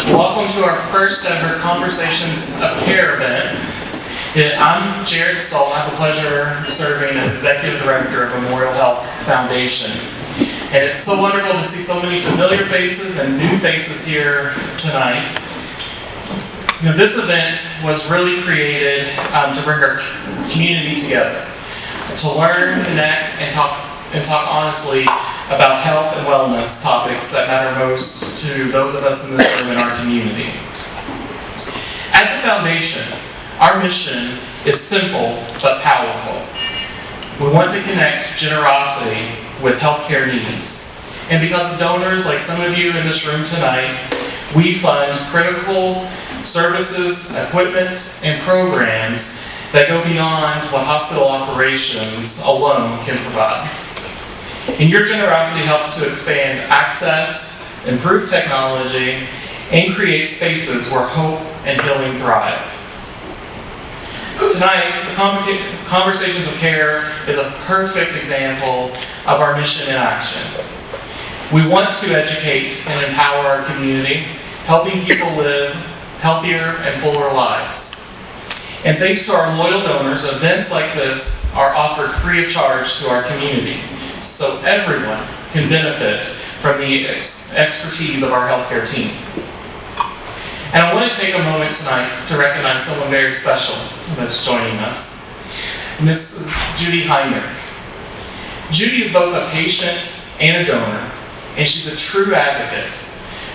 Welcome to our first ever Conversations of Care event. I'm Jared Stoll. I have the pleasure of serving as Executive Director of Memorial Health Foundation. And it's so wonderful to see so many familiar faces and new faces here tonight. This event was really created to bring our community together, to learn, connect, and talk honestly about health and wellness topics that matter most to those of us in this room in our community. At the foundation, our mission is simple but powerful. We want to connect generosity with healthcare needs. And because of donors like some of you in this room tonight, we fund critical services, equipment, and programs that go beyond what hospital operations alone can provide. And your generosity helps to expand access, improve technology, and create spaces where hope and healing thrive. Tonight, the Conversations of Care is a perfect example of our mission in action. We want to educate and empower our community, helping people live healthier and fuller lives. And thanks to our loyal donors, events like this are offered free of charge to our community, so everyone can benefit from the expertise of our healthcare team. And I want to take a moment tonight to recognize someone very special that's joining us. Mrs. Judy Heinrich. Judy is both a patient and a donor, and she's a true advocate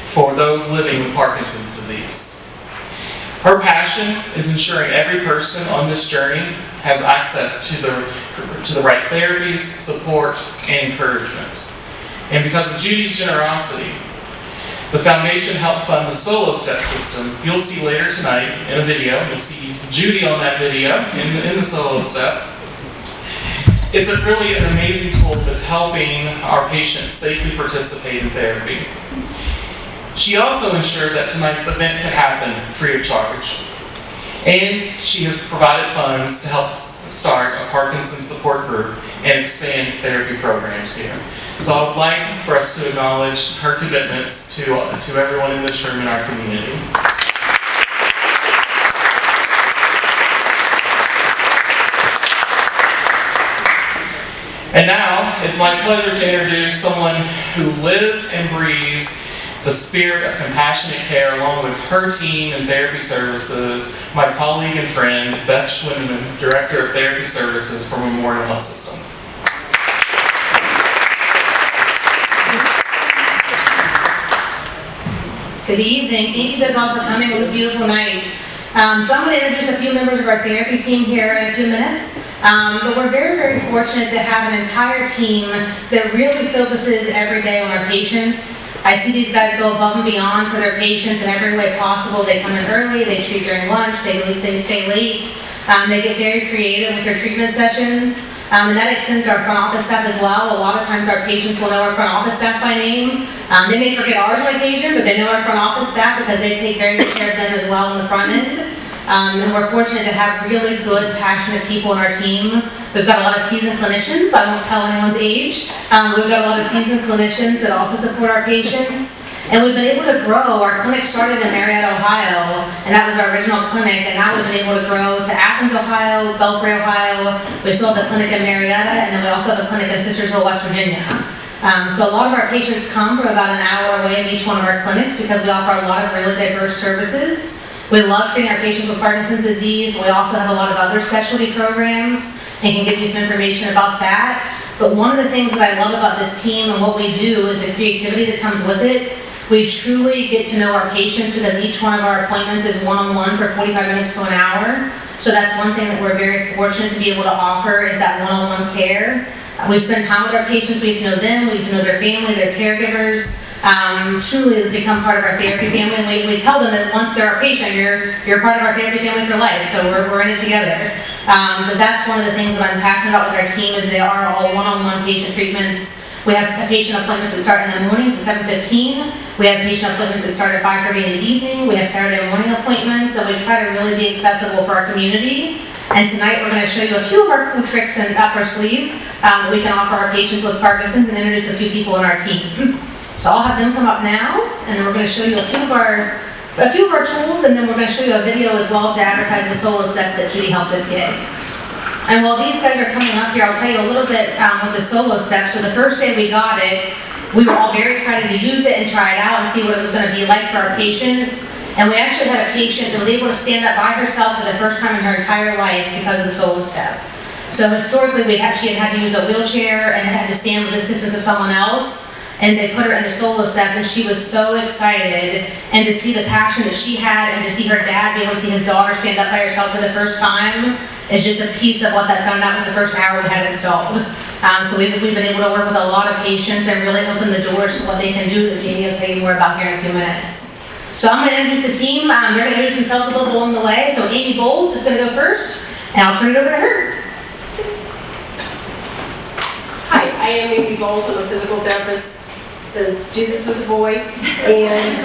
for those living with Parkinson's disease. Her passion is ensuring every person on this journey has access to the right therapies, support, and encouragement. And because of Judy's generosity, the foundation helped fund the Solo Step system. You'll see later tonight in a video. You'll see Judy on that video in the Solo Step. It's really an amazing tool that's helping our patients safely participate in therapy. She also ensured that tonight's event could happen free of charge. And she has provided funds to help start a Parkinson support group and expand therapy programs here. So I would like for us to acknowledge her commitments to everyone in this room in our community. And now, it's my pleasure to introduce someone who lives and breathes the spirit of compassionate care along with her team in therapy services, my colleague and friend, Beth Schwindeman, Director of Therapy Services for Memorial Health System. Good evening. Thank you guys all for coming. It was a beautiful night. So I'm going to introduce a few members of our therapy team here in a few minutes. But we're very, very fortunate to have an entire team that really focuses every day on our patients. I see these guys go above and beyond for their patients in every way possible. They come in early, they treat during lunch, they stay late, they get very creative with their treatment sessions. And that extends to our front office staff as well. A lot of times our patients will know our front office staff by name. They may forget ours on occasion, but they know our front office staff because they take very good care of them as well on the front end. And we're fortunate to have really good, passionate people on our team. We've got a lot of seasoned clinicians. I won't tell anyone's age. We've got a lot of seasoned clinicians that also support our patients. And we've been able to grow. Our clinic started in Marietta, Ohio, and that was our original clinic. And now we've been able to grow to Athens, Ohio, Belpre, Ohio. We still have a clinic in Marietta, and then we also have a clinic in Sistersville, West Virginia. So a lot of our patients come from about an hour away of each one of our clinics because we offer a lot of really diverse services. We love treating our patients with Parkinson's disease. We also have a lot of other specialty programs and can give you some information about that. But one of the things that I love about this team and what we do is the creativity that comes with it. We truly get to know our patients because each one of our appointments is one-on-one for 45 minutes to an hour. So that's one thing that we're very fortunate to be able to offer is that one-on-one care. We spend time with our patients, we get to know them, we get to know their family, their caregivers, truly become part of our therapy family. And we tell them that once they're our patient, you're part of our therapy family for life, so we're in it together. But that's one of the things that I'm passionate about with our team is they are all one-on-one patient treatments. We have patient appointments that start in the mornings at 7:15. We have patient appointments that start at 5:30 in the evening. We have Saturday morning appointments, and we try to really be accessible for our community. And tonight we're going to show you a few of our cool tricks up our sleeve that we can offer our patients with Parkinson's and introduce a few people in our team. So I'll have them come up now, and then we're going to show you a few of our a few of our tools, and then we're going to show you a video as well to advertise the solo step that Judy helped us get. And while these guys are coming up here, I'll tell you a little bit with the solo step. So the first day we got it, we were all very excited to use it and try it out and see what it was going to be like for our patients. And we actually had a patient that was able to stand up by herself for the first time in her entire life because of the solo step. So historically, she had to use a wheelchair and had to stand with the assistance of someone else. And they put her in the solo step, and she was so excited. And to see the passion that she had, and to see her dad be able to see his daughter stand up by herself for the first time, is just a piece of what that sounded. That was the first hour we had it installed. So we've been able to work with a lot of patients and really open the doors to what they can do that Jamie will tell you more about here in a few minutes. So I'm going to introduce the team. They're going to introduce themselves a little along the way. So Amy Bowles is going to go first, and I'll turn it over to her. Hi, I am Amy Bowles. I'm a physical therapist since Jesus was a boy, and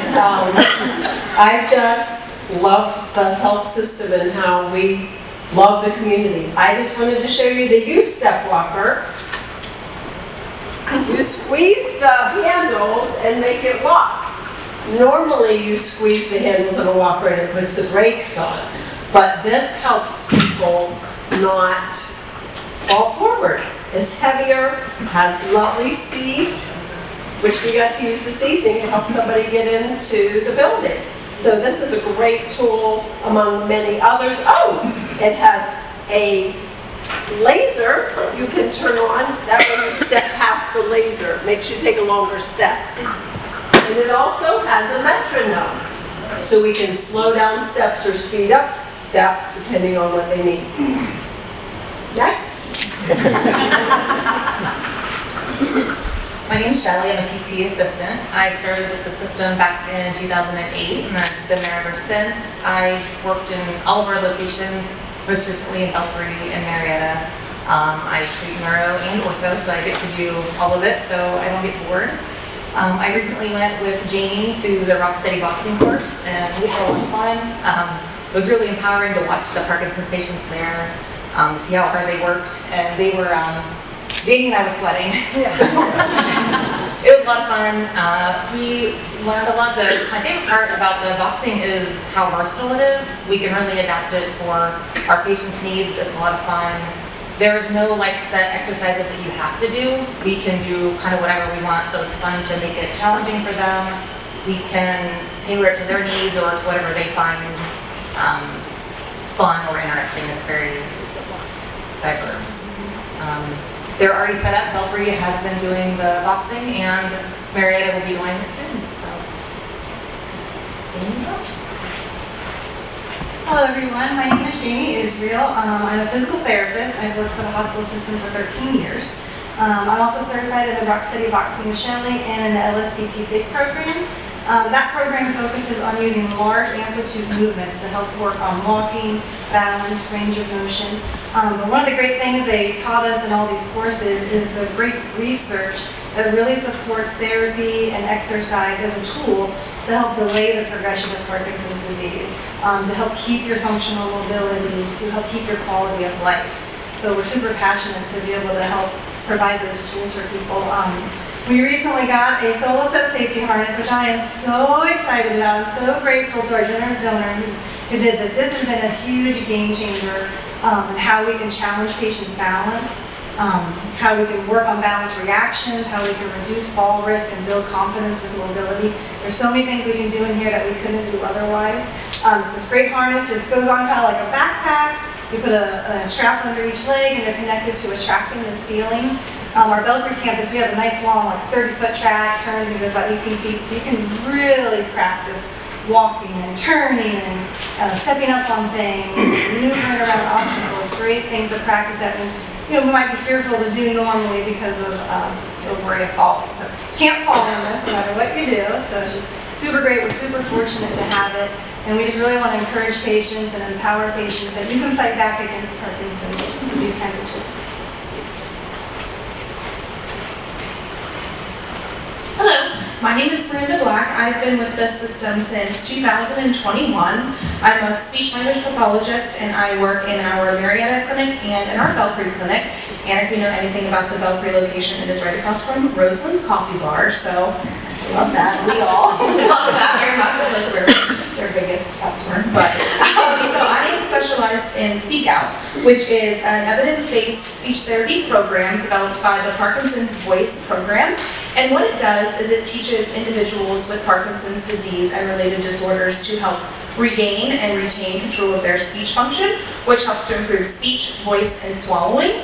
I just love the health system and how we love the community. I just wanted to show you the use step walker. You squeeze the handles and make it walk. Normally you squeeze the handles of a walker and it puts the brakes on, but this helps people not fall forward. It's heavier, has lovely seat, which we got to use this evening to help somebody get into the building. So this is a great tool among many others. Oh, it has a laser you can turn on. That way you step past the laser, makes you take a longer step. And it also has a metronome, so we can slow down steps or speed up steps depending on what they need. Next. My name is Shelly. I'm a PT assistant. I started with the system back in 2008, and I've been there ever since. I worked in all of our locations, most recently in Belfry and Marietta. I treat neuro and ortho, so I get to do all of it, so I don't get bored. I recently went with Janie to the Rock Steady boxing course, and we had a lot of fun. It was really empowering to watch the Parkinson's patients there, see how hard they worked, and they were, Janie and I were sweating. It was a lot of fun. We learned a lot. My favorite part about the boxing is how versatile it is. We can really adapt it for our patients' needs. It's a lot of fun. There's no set exercises that you have to do. We can do kind of whatever we want, so it's fun to make it challenging for them. We can tailor it to their needs or to whatever they find fun or interesting. It's very diverse. They're already set up. Belfry has been doing the boxing, and Marietta will be doing this soon. So, Jamie, go. Hello everyone, my name is Jamie Israel. I'm a physical therapist. I've worked for the hospital system for 13 years. I'm also certified in the Rock City Boxing with Shelley and in the LSPT BIG program. That program focuses on using large amplitude movements to help work on walking, balance, range of motion. But one of the great things they taught us in all these courses is the great research that really supports therapy and exercise as a tool to help delay the progression of Parkinson's disease, to help keep your functional mobility, to help keep your quality of life. So we're super passionate to be able to help provide those tools for people. We recently got a solo step safety harness, which I am so excited about. I'm so grateful to our generous donor who did this. This has been a huge game changer in how we can challenge patients' balance, how we can work on balance reactions, how we can reduce fall risk and build confidence with mobility. There's so many things we can do in here that we couldn't do otherwise. It's this great harness, just goes on kind of like a backpack. We put a strap under each leg and they're connected to a track in the ceiling. Our Belfry campus, we have a nice long 30-foot track, turns and goes about 18 feet, so you can really practice walking and turning and stepping up on things, maneuvering around obstacles, great things to practice that we might be fearful to do normally because of the worry of falling. So you can't fall in this no matter what you do, so it's just super great. We're super fortunate to have it, and we just really want to encourage patients and empower patients that you can fight back against Parkinson's with these kinds of tools. Hello, my name is Miranda Black. I've been with this system since 2021. I'm a speech language pathologist and I work in our Marietta clinic and in our Belfry clinic. And if you know anything about the Belfry location, it is right across from Roseland's Coffee Bar, so I love that. We all love that very much. I like their your biggest customer, but so I am specialized in Speak Out, which is an evidence-based speech therapy program developed by the Parkinson's Voice program. And what it does is it teaches individuals with Parkinson's disease and related disorders to help regain and retain control of their speech function, which helps to improve speech, voice, and swallowing.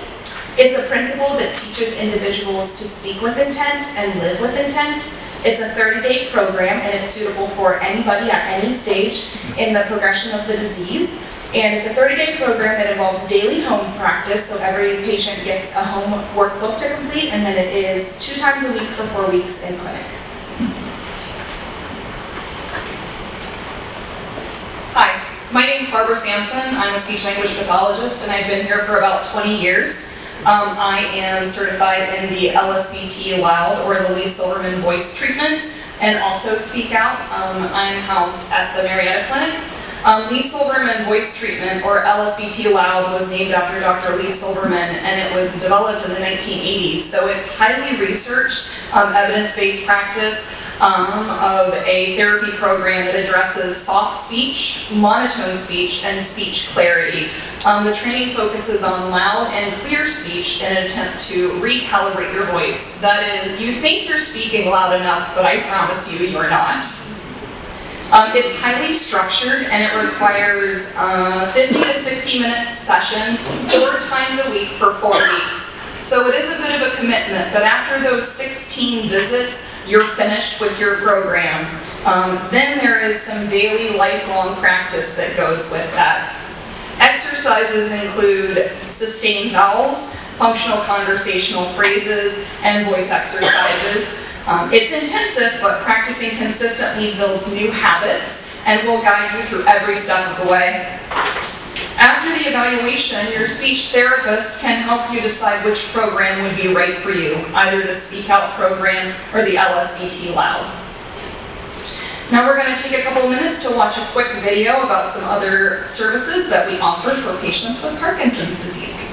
It's a principle that teaches individuals to speak with intent and live with intent. It's a 30-day program, and it's suitable for anybody at any stage in the progression of the disease. And it's a 30-day program that involves daily home practice, so every patient gets a home workbook to complete, and then it is 2 times a week for 4 weeks in clinic. Hi, my name is Barbara Sampson. I'm a speech language pathologist, and I've been here for about 20 years. I am certified in the LSVT Loud, or the Lee Silverman Voice Treatment, and also Speak Out. I'm housed at the Marietta Clinic. Lee Silverman Voice Treatment, or LSVT Loud, was named after Dr. Lee Silverman, and it was developed in the 1980s. So it's highly researched, evidence-based practice of a therapy program that addresses soft speech, monotone speech, and speech clarity. The training focuses on loud and clear speech in an attempt to recalibrate your voice. That is, you think you're speaking loud enough, but I promise you, you're not. It's highly structured, and it requires 50 to 60 minute sessions 4 times a week for 4 weeks. So it is a bit of a commitment, but after those 16 visits, you're finished with your program. Then there is some daily lifelong practice that goes with that. Exercises include sustained vowels, functional conversational phrases, and voice exercises. It's intensive, but practicing consistently builds new habits and will guide you through every step of the way. After the evaluation, your speech therapist can help you decide which program would be right for you, either the Speak Out program or the LSVT Loud. Now we're going to take a couple of minutes to watch a quick video about some other services that we offer for patients with Parkinson's disease.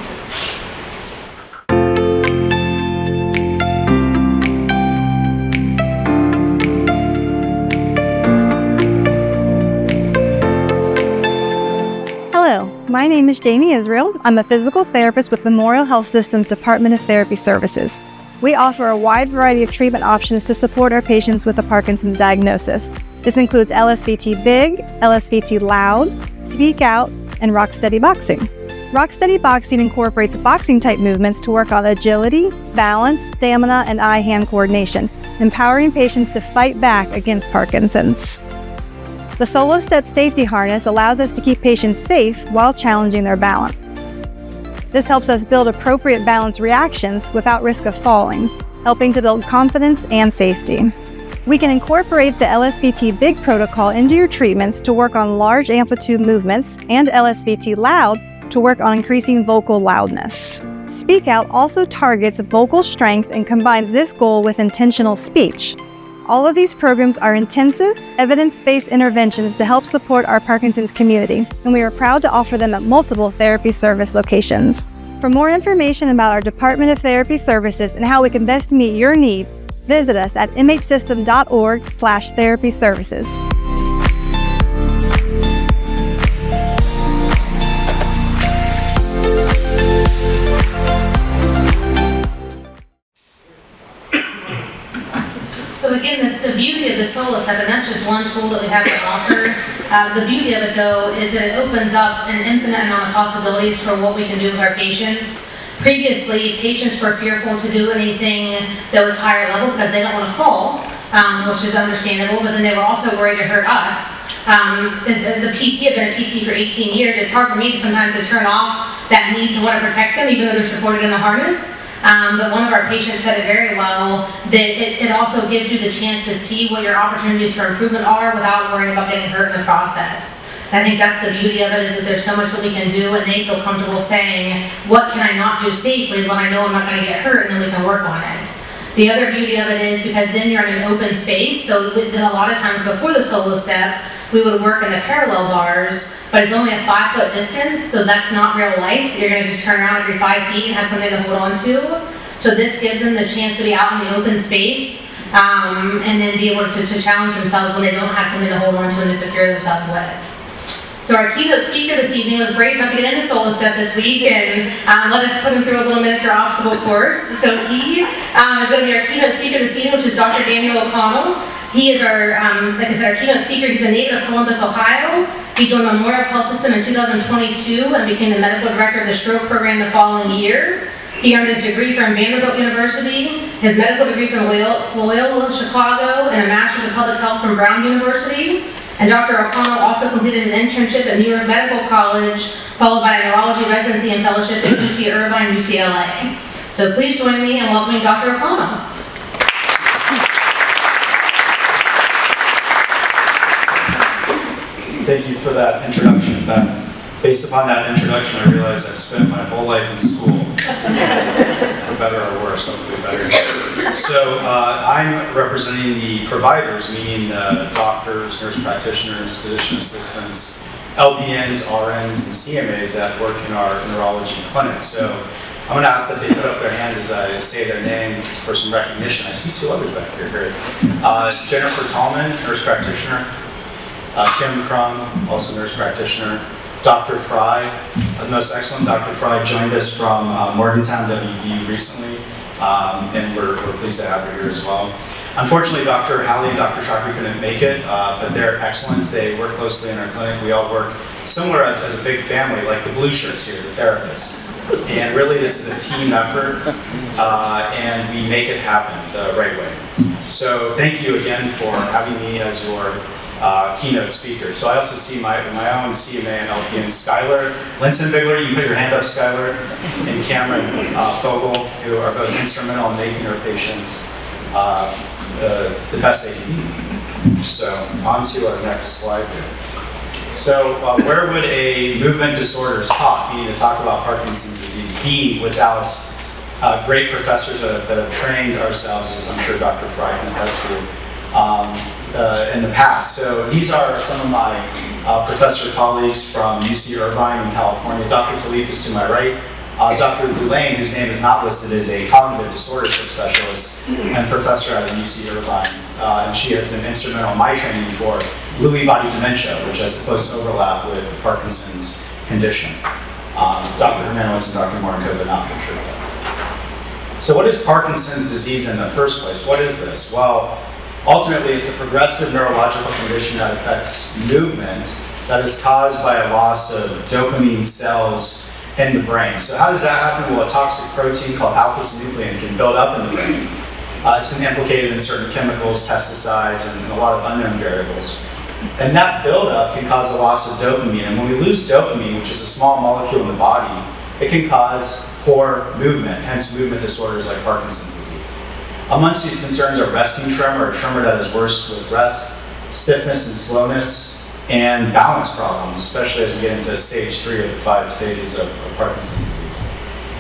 Hello, my name is Jamie Israel. I'm a physical therapist with Memorial Health System's Department of Therapy Services. We offer a wide variety of treatment options to support our patients with a Parkinson's diagnosis. This includes LSVT Big, LSVT Loud, Speak Out, and Rock Steady Boxing. Rock Steady Boxing incorporates boxing-type movements to work on agility, balance, stamina, and eye-hand coordination, empowering patients to fight back against Parkinson's. The Solo Step safety harness allows us to keep patients safe while challenging their balance. This helps us build appropriate balance reactions without risk of falling, helping to build confidence and safety. We can incorporate the LSVT Big protocol into your treatments to work on large amplitude movements, and LSVT Loud to work on increasing vocal loudness. Speak Out also targets vocal strength and combines this goal with intentional speech. All of these programs are intensive, evidence-based interventions to help support our Parkinson's community, and we are proud to offer them at multiple therapy service locations. For more information about our Department of Therapy Services and how we can best meet your needs, visit us at mhsystem.org/therapy services. So again, the beauty of the Solo Step, and that's just one tool that we have to offer. The beauty of it though is that it opens up an infinite amount of possibilities for what we can do with our patients. Previously, patients were fearful to do anything that was higher level because they don't want to fall, which is understandable, but then they were also worried to hurt us. As a PT, I've been a PT for 18 years, it's hard for me sometimes to turn off that need to want to protect them, even though they're supported in the harness. But one of our patients said it very well, that it also gives you the chance to see what your opportunities for improvement are without worrying about getting hurt in the process. And I think that's the beauty of it, is that there's so much that we can do, and they feel comfortable saying, what can I not do safely when I know I'm not going to get hurt, and then we can work on it. The other beauty of it is because then you're in an open space, so a lot of times before the Solo Step, we would work in the parallel bars, but it's only a 5-foot distance, so that's not real life. You're going to just turn around every 5 feet and have something to hold on to. So this gives them the chance to be out in the open space, and then be able to challenge themselves when they don't have something to hold on to and to secure themselves with. So our keynote speaker this evening was brave enough to get into solo step this week and let us put him through a little miniature obstacle course. So he is going to be our keynote speaker this evening, which is Dr. Daniel O'Connell. He is our, like I said, our keynote speaker. He's a native of Columbus, Ohio. He joined Memorial Health System in 2022 and became the medical director of the stroke program the following year. He earned his degree from Vanderbilt University, his medical degree from Loyola Chicago, and a master's of public health from Brown University. And Dr. O'Connell also completed his internship at New York Medical College, followed by a neurology residency and fellowship at UC Irvine, UCLA. So please join me in welcoming Dr. O'Connell. Thank you for that introduction, Beth. Based upon that introduction, I realized I've spent my whole life in school, for better or worse, hopefully better. So I'm representing the providers, meaning doctors, nurse practitioners, physician assistants, LPNs, RNs, and CMAs that work in our neurology clinic. So I'm going to ask that they put up their hands as I say their name for some recognition. I see 2 others back here, great. Jennifer Tallman, nurse practitioner. Kim Crum, also nurse practitioner. Dr. Fry, the most excellent Dr. Fry, joined us from Morgantown WV recently, and we're pleased to have her here as well. Unfortunately, Dr. Hallie and Dr. Chakri couldn't make it, but they're excellent. They work closely in our clinic. We all work similar as a big family, like the blue shirts here, the therapists. And really, this is a team effort, and we make it happen the right way. So thank you again for having me as your keynote speaker. So I also see my own CMA and LPN, Skylar Linson-Bigler. You can put your hand up, Skylar, and Cameron Fogel, who are both instrumental in making our patients the best they can be. So on to our next slide here. So where would a movement disorders talk, meaning to talk about Parkinson's disease, be without great professors that have trained ourselves, as I'm sure Dr. Fry can attest to, in the past. So these are some of my professor colleagues from UC Irvine in California. Dr. Philippe is to my right. Dr. Boulain, whose name is not listed, is a cognitive disorder specialist and professor at UC Irvine. And she has been instrumental in my training for Lewy body dementia, which has a close overlap with Parkinson's condition. Dr. Hermanowitz and Dr. Morenko, but not for sure. So what is Parkinson's disease in the first place? What is this? Well, ultimately, it's a progressive neurological condition that affects movement that is caused by a loss of dopamine cells in the brain. So how does that happen? Well, a toxic protein called alpha-synuclein can build up in the brain. It's been implicated in certain chemicals, pesticides, and a lot of unknown variables. And that buildup can cause the loss of dopamine. And when we lose dopamine, which is a small molecule in the body, it can cause poor movement, hence movement disorders like Parkinson's disease. Amongst these concerns are resting tremor, a tremor that is worse with rest, stiffness and slowness, and balance problems, especially as we get into stage 3 of the 5 stages of Parkinson's disease.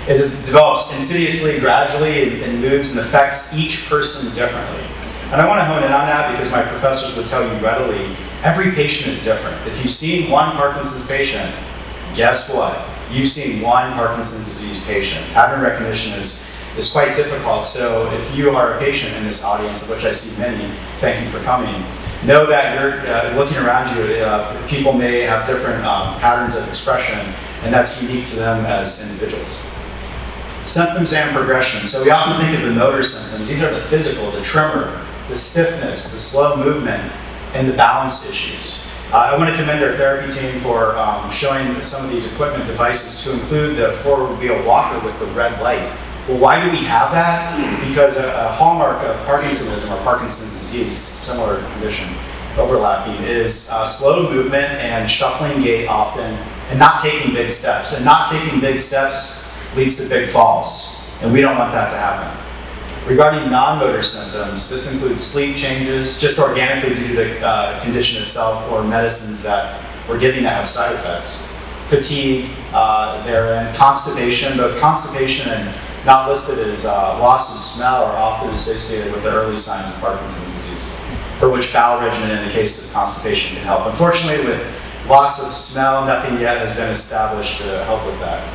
It develops insidiously, gradually, and moves and affects each person differently. And I want to hone in on that because my professors would tell you readily, every patient is different. If you've seen one Parkinson's patient, guess what? You've seen one Parkinson's disease patient. Pattern recognition is quite difficult. So if you are a patient in this audience, of which I see many, thank you for coming, know that you're looking around you, people may have different patterns of expression, and that's unique to them as individuals. Symptoms and progression. So we often think of the motor symptoms. These are the physical, the tremor, the stiffness, the slow movement, and the balance issues. I want to commend our therapy team for showing some of these equipment devices to include the four-wheel walker with the red light. Well, why do we have that? Because a hallmark of Parkinsonism or Parkinson's disease, similar condition, overlapping, is slow movement and shuffling gait often, and not taking big steps. And not taking big steps leads to big falls, and we don't want that to happen. Regarding non-motor symptoms, this includes sleep changes, just organically due to the condition itself, or medicines that we're giving that have side effects. Fatigue, therein, constipation, both constipation and not listed as loss of smell are often associated with the early signs of Parkinson's disease, for which bowel regimen in the case of constipation can help. Unfortunately, with loss of smell, nothing yet has been established to help with that.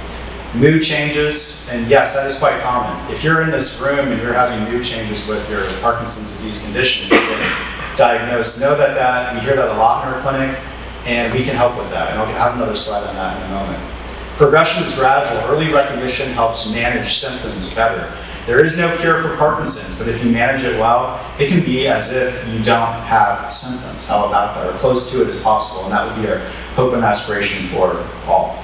Mood changes, and yes, that is quite common. If you're in this room and you're having mood changes with your Parkinson's disease condition, you're getting diagnosed, know that we hear that a lot in our clinic, and we can help with that. And I'll have another slide on that in a moment. Progression is gradual. Early recognition helps manage symptoms better. There is no cure for Parkinson's, but if you manage it well, it can be as if you don't have symptoms. How about that? Or close to it as possible, and that would be our hope and aspiration for all.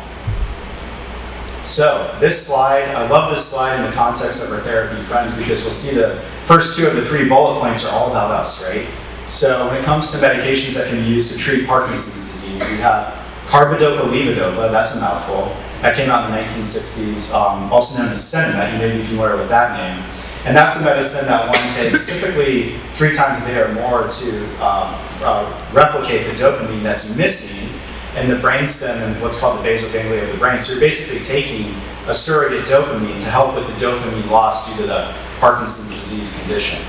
So this slide, I love this slide in the context of our therapy friends because you'll see the first two of the 3 bullet points are all about us, right? So when it comes to medications that can be used to treat Parkinson's disease, we have carbidopa-levodopa, that's a mouthful. That came out in the 1960s, also known as Sinemet. You may be familiar with that name. And that's a medicine that one takes typically 3 times a day or more to replicate the dopamine that's missing in the brainstem and what's called the basal ganglia of the brain. So you're basically taking a surrogate dopamine to help with the dopamine loss due to the Parkinson's disease condition.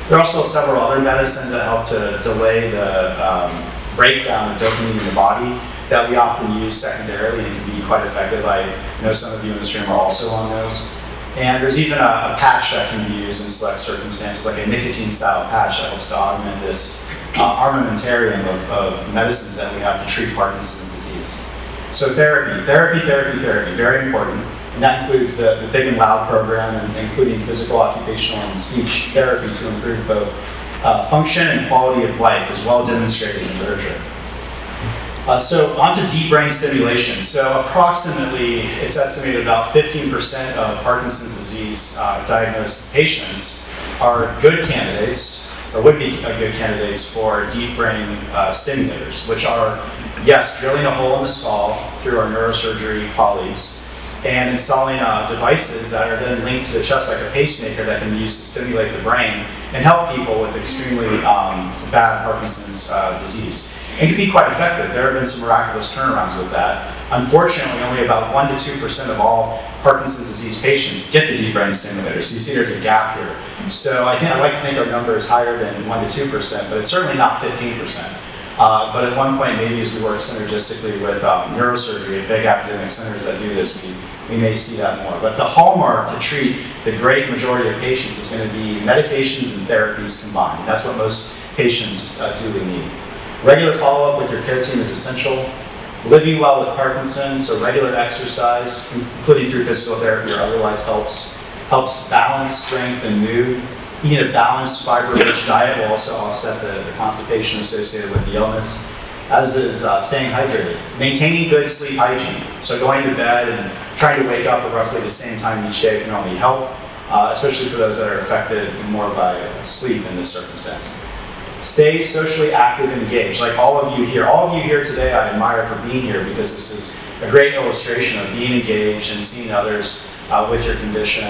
There are also several other medicines that help to delay the breakdown of dopamine in the body that we often use secondarily and can be quite effective. I know some of you in this room are also on those. And there's even a patch that can be used in select circumstances, like a nicotine-style patch that helps to augment this armamentarium of medicines that we have to treat Parkinson's disease. So therapy, very important. And that includes the Big and Loud program, and including physical, occupational, and speech therapy to improve both function and quality of life, as well demonstrated in literature. So on to deep brain stimulation. So approximately, it's estimated about 15% of Parkinson's disease diagnosed patients are good candidates, or would be good candidates for deep brain stimulators, which are, yes, drilling a hole in the skull through our neurosurgery colleagues, and installing devices that are then linked to the chest like a pacemaker that can be used to stimulate the brain and help people with extremely bad Parkinson's disease. It can be quite effective. There have been some miraculous turnarounds with that. Unfortunately, only about 1% to 2% of all Parkinson's disease patients get the deep brain stimulator. So you see there's a gap here. So I like to think our number is higher than 1% to 2%, but it's certainly not 15%. But at one point, maybe as we work synergistically with neurosurgery at big academic centers that do this, we may see that more. But the hallmark to treat the great majority of patients is going to be medications and therapies combined. That's what most patients duly need. Regular follow-up with your care team is essential. Living well with Parkinson's, so regular exercise, including through physical therapy or otherwise, helps balance strength and mood. Eating a balanced, fiber-rich diet will also offset the constipation associated with the illness, as is staying hydrated. Maintaining good sleep hygiene, so going to bed and trying to wake up at roughly the same time each day can only help, especially for those that are affected more by sleep in this circumstance. Stay socially active and engaged, like all of you here. All of you here today I admire for being here because this is a great illustration of being engaged and seeing others with your condition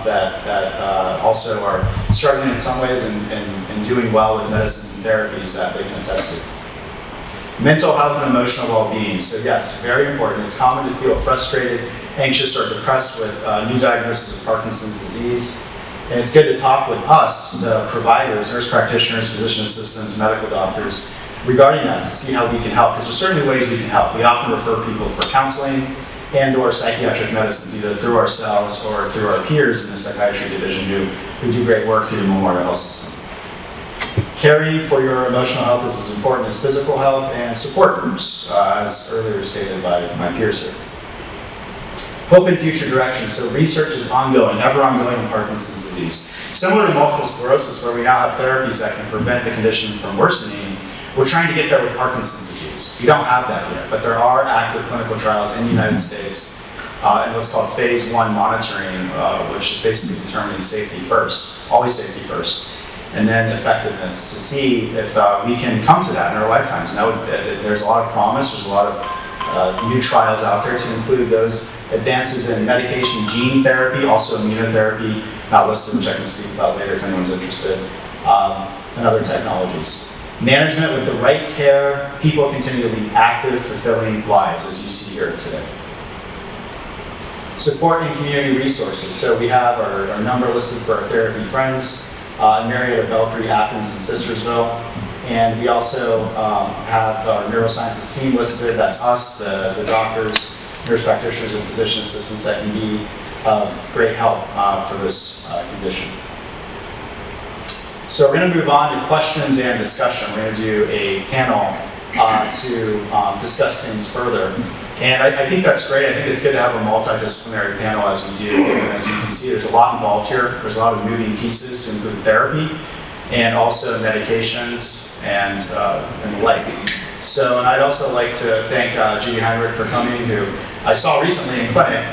that also are struggling in some ways and doing well with medicines and therapies that they can attest to. Mental health and emotional well-being. So yes, very important. It's common to feel frustrated, anxious, or depressed with new diagnosis of Parkinson's disease. And it's good to talk with us, the providers, nurse practitioners, physician assistants, medical doctors, regarding that to see how we can help. Because there's certainly ways we can help. We often refer people for counseling and or psychiatric medicines, either through ourselves or through our peers in the psychiatry division who do great work through the Memorial Health System. Caring for your emotional health is as important as physical health, and support groups, as earlier stated by my peers here. Hope and future direction. So research is ongoing, ever ongoing in Parkinson's disease. Similar to multiple sclerosis, where we now have therapies that can prevent the condition from worsening, we're trying to get there with Parkinson's disease. We don't have that yet, but there are active clinical trials in the United States in what's called phase 1 monitoring, which is basically determining safety first, always safety first, and then effectiveness to see if we can come to that in our lifetimes. Now, there's a lot of promise, there's a lot of new trials out there to include those advances in medication, gene therapy, also immunotherapy, not listed, which I can speak about later if anyone's interested, and other technologies. Management with the right care, people continue to lead active, fulfilling lives, as you see here today. Support and community resources. So we have our number listed for our therapy friends, in Marietta, Belpre, Athens, and Sistersville. And we also have our neurosciences team listed. That's us, the doctors, nurse practitioners and physician assistants that can be great help for this condition. So we're going to move on to questions and discussion. We're going to do a panel to discuss things further. And I think that's great. I think it's good to have a multidisciplinary panel as we do. And as you can see, there's a lot involved here. There's a lot of moving pieces to include therapy and also medications and the like. So, and I'd also like to thank Judy Heinrich for coming, who I saw recently in clinic,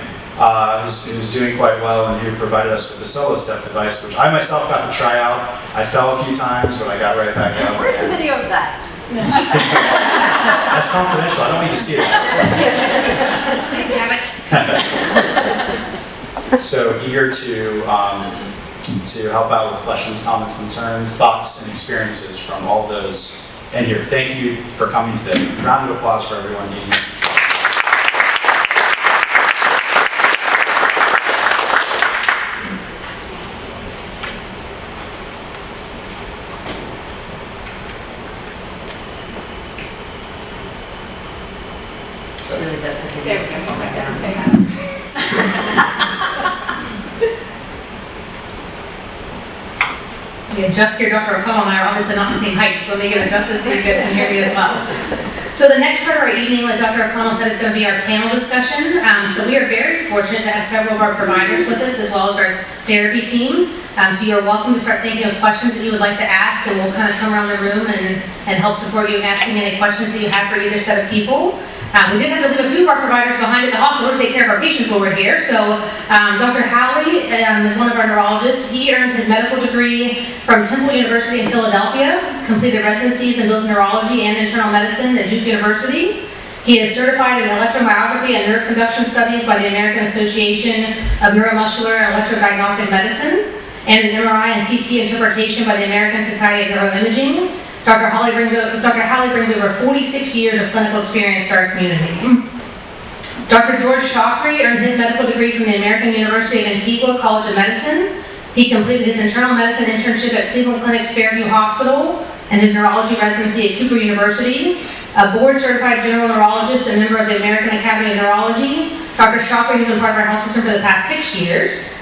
who's doing quite well and who provided us with the solo step device, which I myself got to try out. I fell a few times, but I got right back up. Where's the video of that? That's confidential. I don't need to see it. Damn it. So eager to help out with questions, comments, concerns, thoughts, and experiences from all those in here. Thank you for coming today. Round of applause for everyone being here. Adjust here, Dr. O'Connell and I are obviously not the same height, so let me get adjusted so you guys can hear me as well. So the next part of our evening, like Dr. O'Connell said, is going to be our panel discussion. So we are very fortunate to have several of our providers with us, as well as our therapy team. So you're welcome to start thinking of questions that you would like to ask, and we'll kind of come around the room and help support you in asking any questions that you have for either set of people. We did have to leave a few of our providers behind at the hospital to take care of our patients while we're here. So Dr. Howley is one of our neurologists. He earned his medical degree from Temple University in Philadelphia, completed residencies in both neurology and internal medicine at Duke University. He is certified in electromyography and nerve conduction studies by the American Association of Neuromuscular and Electrodiagnostic Medicine, and an MRI and CT interpretation by the American Society of Neuroimaging. Dr. Howley brings over 46 years of clinical experience to our community. Dr. George Shockley earned his medical degree from the American University of Antigua College of Medicine. He completed his internal medicine internship at Cleveland Clinic's Fairview Hospital and his neurology residency at Cooper University. A board-certified general neurologist and member of the American Academy of Neurology. Dr. Shockley has been part of our health system for the past 6 years.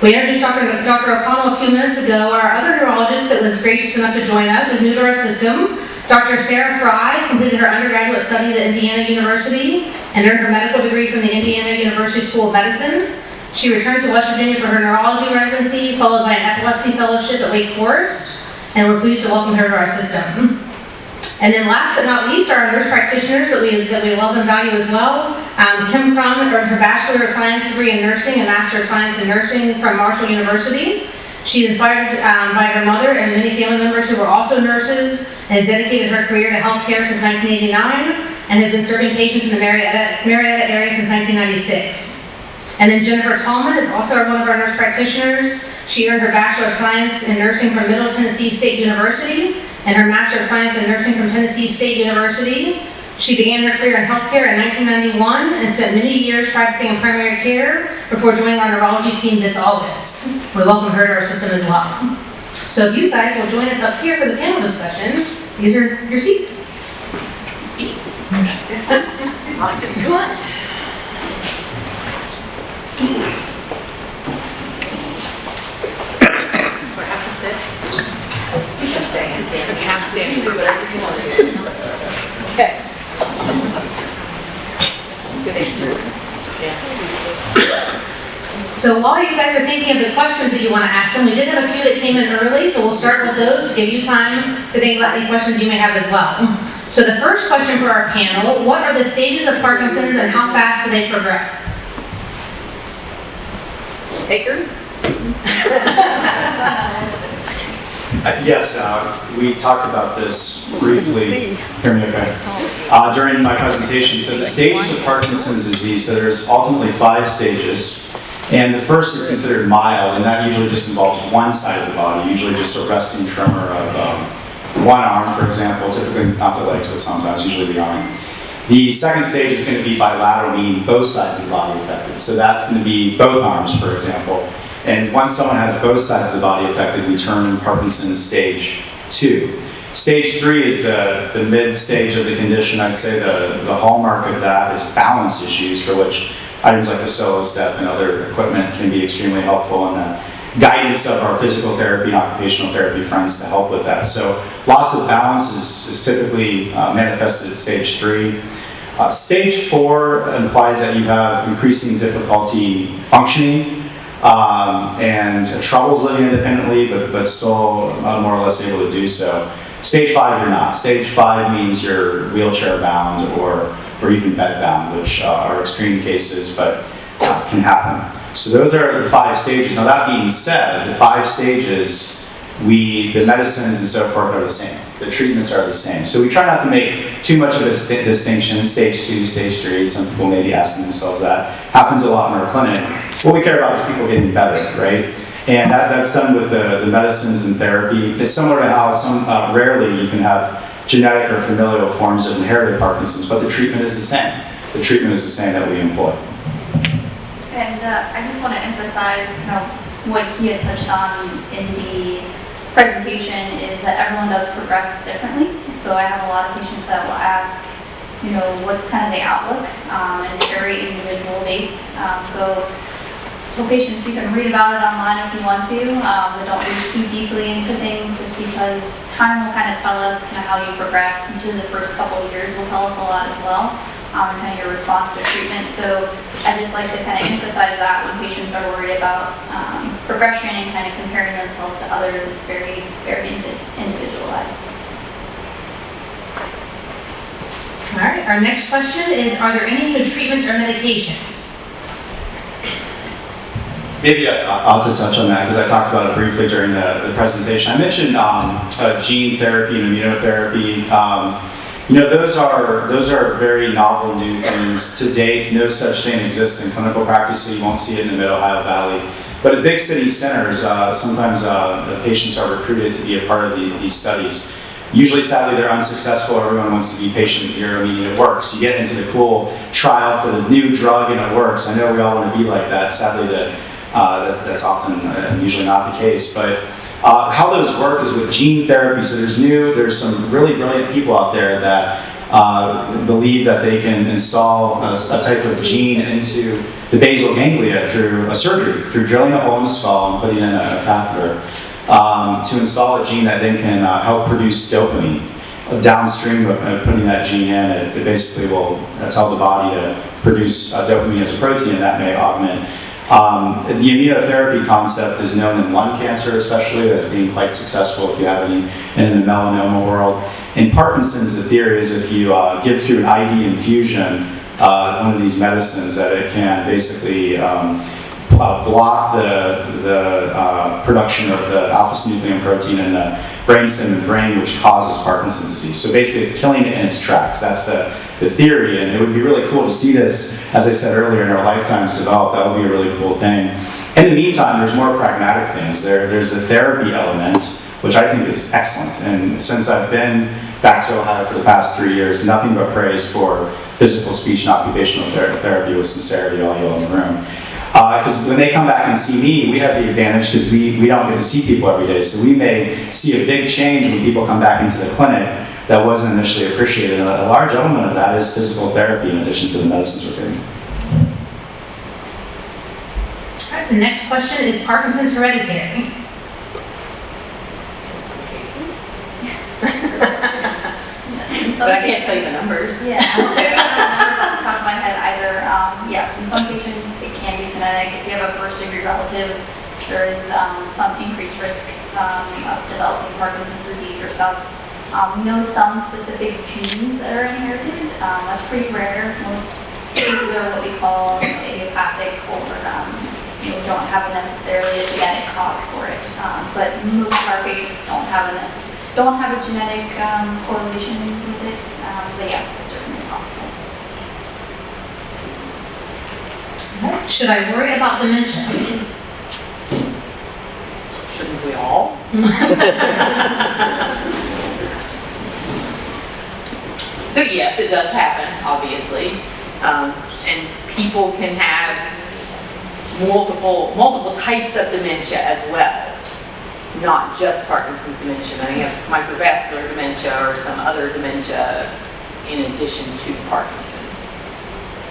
We introduced Dr. O'Connell a few minutes ago. Our other neurologist that was gracious enough to join us is new to our system. Dr. Sarah Fry completed her undergraduate studies at Indiana University and earned her medical degree from the Indiana University School of Medicine. She returned to West Virginia for her neurology residency, followed by an epilepsy fellowship at Wake Forest, and we're pleased to welcome her to our system. And then last but not least are our nurse practitioners that we love and value as well. Kim Crum earned her Bachelor of Science degree in Nursing and Master of Science in Nursing from Marshall University. She is inspired by her mother and many family members who were also nurses, and has dedicated her career to healthcare since 1989, and has been serving patients in the Marietta area since 1996. And then Jennifer Tallman is also one of our nurse practitioners. She earned her Bachelor of Science in Nursing from Middle Tennessee State University and her Master of Science in Nursing from Tennessee State University. She began her career in healthcare in 1991 and spent many years practicing in primary care before joining our neurology team this August. We welcome her to our system as well. So if you guys will join us up here for the panel discussion, these are your seats. Seats. Oh, this is good. Or have to sit. You can stay. I'm standing. Okay, I'm standing. Do whatever you want to do. Okay. So while you guys are thinking of the questions that you want to ask them, we did have a few that came in early, so we'll start with those to give you time to think about any questions you may have as well. So the first question for our panel, what are the stages of Parkinson's and how fast do they progress? Takers? Yes, we talked about this briefly. Hear me okay? During my presentation. So the stages of Parkinson's disease, so there's ultimately 5 stages. And the first is considered mild, and that usually just involves one side of the body, usually just a resting tremor of one arm, for example, typically not the legs, but sometimes usually the arm. The second stage is going to be bilateral, meaning both sides of the body affected. So that's going to be both arms, for example. And once someone has both sides of the body affected, we turn Parkinson's stage 2. Stage 3 is the mid stage of the condition. I'd say the hallmark of that is balance issues, for which items like the solo step and other equipment can be extremely helpful, and the guidance of our physical therapy and occupational therapy friends to help with that. So loss of balance is typically manifested at stage 3. Stage 4 implies that you have increasing difficulty functioning and troubles living independently, but still more or less able to do so. Stage 5, you're not. Stage 5 means you're wheelchair bound or even bed bound, which are extreme cases, but can happen. So those are the 5 stages. Now that being said, the 5 stages, the medicines and so forth are the same. The treatments are the same. So we try not to make too much of a distinction, stage 2, stage 3. Some people may be asking themselves that. Happens a lot in our clinic. What we care about is people getting better, right? And that's done with the medicines and therapy. It's similar to how rarely you can have genetic or familial forms of inherited Parkinson's, but the treatment is the same. The treatment is the same that we employ. And I just want to emphasize what he had touched on in the presentation is that everyone does progress differently. So I have a lot of patients that will ask, what's kind of the outlook, and it's very individual based. So for patients, you can read about it online if you want to, but don't read too deeply into things just because time will kind of tell us kind of how you progress. Usually the first couple of years will tell us a lot as well, and kind of your response to treatment. So I just like to kind of emphasize that when patients are worried about progression and kind of comparing themselves to others, it's very, very individualized. All right, our next question is, are there any new treatments or medications? Maybe I'll just touch on that because I talked about it briefly during the presentation. I mentioned gene therapy and immunotherapy. Those are very novel new things. To date, no such thing exists in clinical practice, so you won't see it in the Mid-Ohio Valley. But at big city centers, sometimes the patients are recruited to be a part of these studies. Usually, sadly, they're unsuccessful. Everyone wants to be patient zero, meaning it works. You get into the cool trial for the new drug and it works. I know we all want to be like that. Sadly, that's often usually not the case. But how those work is with gene therapy. So there's some really brilliant people out there that believe that they can install a type of gene into the basal ganglia through a surgery, through drilling a hole in the skull and putting in a catheter, to install a gene that then can help produce dopamine. Downstream of putting that gene in, it basically will tell the body to produce dopamine as a protein, and that may augment. The immunotherapy concept is known in lung cancer especially as being quite successful if you have any in the melanoma world. In Parkinson's, the theory is if you give through an IV infusion one of these medicines, that it can basically block the production of the alpha-synuclein protein in the brainstem and brain, which causes Parkinson's disease. So basically it's killing it in its tracks. That's the theory, and it would be really cool to see this, as I said earlier, in our lifetimes develop. That would be a really cool thing. In the meantime, there's more pragmatic things. There's the therapy element, which I think is excellent. And since I've been back to Ohio for the past 3 years, nothing but praise for physical, speech, and occupational therapy with sincerity, all you all in the room. Because when they come back and see me, we have the advantage because we don't get to see people every day. So we may see a big change when people come back into the clinic that wasn't initially appreciated. And a large element of that is physical therapy in addition to the medicines we're giving. All right, the next question is Parkinson's hereditary? In some cases. But I can't tell you the numbers. Yeah, I don't know the numbers off the top of my head either. Yes, in some patients it can be genetic. If you have a first-degree relative, there is some increased risk of developing Parkinson's disease yourself. We know some specific genes that are inherited. That's pretty rare. Most cases are what we call idiopathic, or don't have necessarily a genetic cause for it. But most of our patients don't have a genetic correlation with it. But yes, it's certainly possible. Should I worry about dementia? Shouldn't we all? So yes, it does happen, obviously, and people can have multiple types of dementia as well. not just Parkinson's dementia. Now you have microvascular dementia or some other dementia in addition to Parkinson's.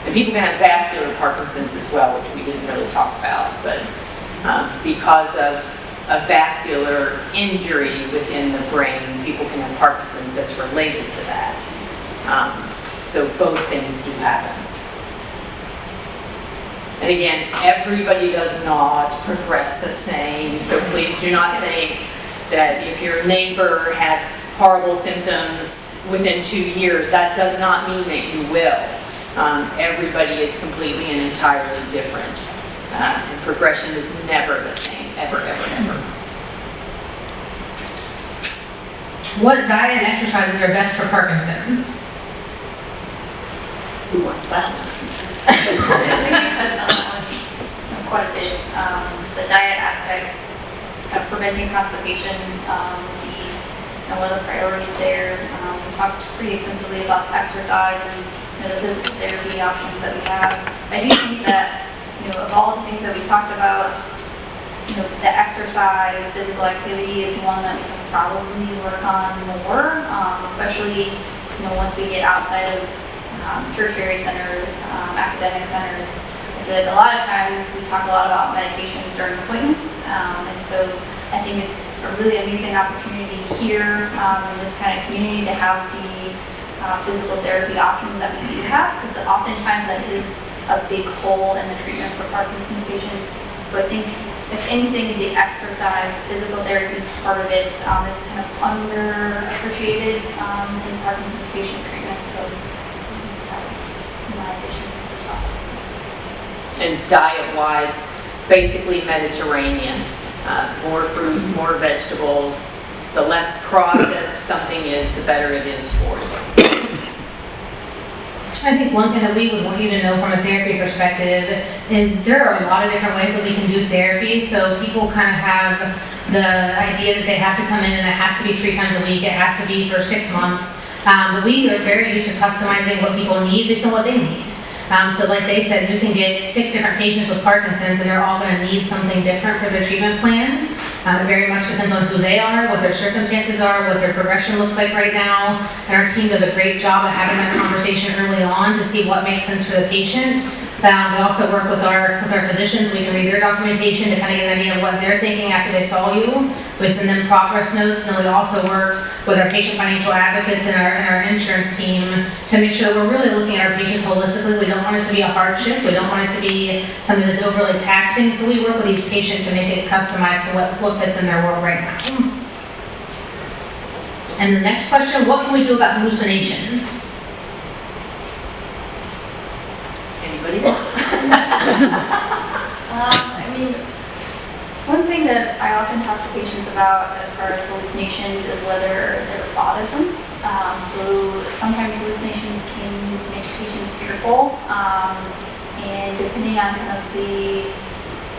And people can have vascular Parkinson's as well, which we didn't really talk about, but because of a vascular injury within the brain, people can have Parkinson's that's related to that. So both things do happen. And again, everybody does not progress the same, so please do not think that if your neighbor had horrible symptoms within 2 years, that does not mean that you will. Everybody is completely and entirely different. And progression is never the same, ever, ever, ever. What diet and exercises are best for Parkinson's? Who wants that one? I think that's quite a bit. The diet aspect, kind of preventing constipation, would be one of the priorities there. We talked pretty extensively about exercise and the physical therapy options that we have. I do think that of all the things that we talked about, the exercise, physical activity is one that we can probably work on more, especially once we get outside of tertiary centers, academic centers. I feel like a lot of times we talk a lot about medications during appointments, and so I think it's a really amazing opportunity here in this kind of community to have the physical therapy options that we do have, because oftentimes that is a big hole in the treatment for Parkinson's patients. So I think, if anything, the exercise, physical therapy part of it is kind of underappreciated in Parkinson's patient treatment. So, my addition to the topics. And diet-wise, basically Mediterranean. More fruits, more vegetables. The less processed something is, the better it is for you. I think one thing that we would want you to know from a therapy perspective is there are a lot of different ways that we can do therapy. So people kind of have the idea that they have to come in and it has to be 3 times a week, it has to be for 6 months. But we are very used to customizing what people need based on what they need. So like they said, you can get 6 different patients with Parkinson's and they're all going to need something different for their treatment plan. It very much depends on who they are, what their circumstances are, what their progression looks like right now. And our team does a great job of having that conversation early on to see what makes sense for the patient. We also work with our physicians. We can read their documentation to kind of get an idea of what they're thinking after they saw you. We send them progress notes, and then we also work with our patient financial advocates and our insurance team to make sure that we're really looking at our patients holistically. We don't want it to be a hardship. We don't want it to be something that's overly taxing. So we work with each patient to make it customized to what fits in their world right now. And the next question, what can we do about hallucinations? Anybody? I mean, one thing that I often talk to patients about as far as hallucinations is whether they're bothersome. So sometimes hallucinations can make patients fearful, and depending on kind of the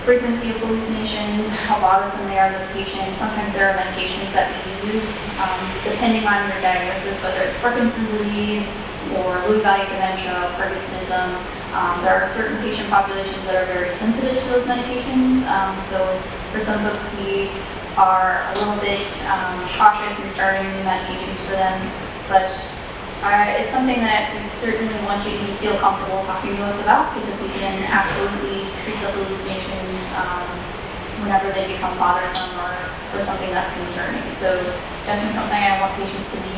frequency of hallucinations, how bothersome they are to the patient, sometimes there are medications that we use depending on your diagnosis, whether it's Parkinson's disease or Lewy body dementia, Parkinsonism. There are certain patient populations that are very sensitive to those medications. So for some folks, we are a little bit cautious in starting new medications for them. But it's something that we certainly want you to feel comfortable talking to us about, because we can absolutely treat the hallucinations whenever they become bothersome or something that's concerning. So definitely something I want patients to be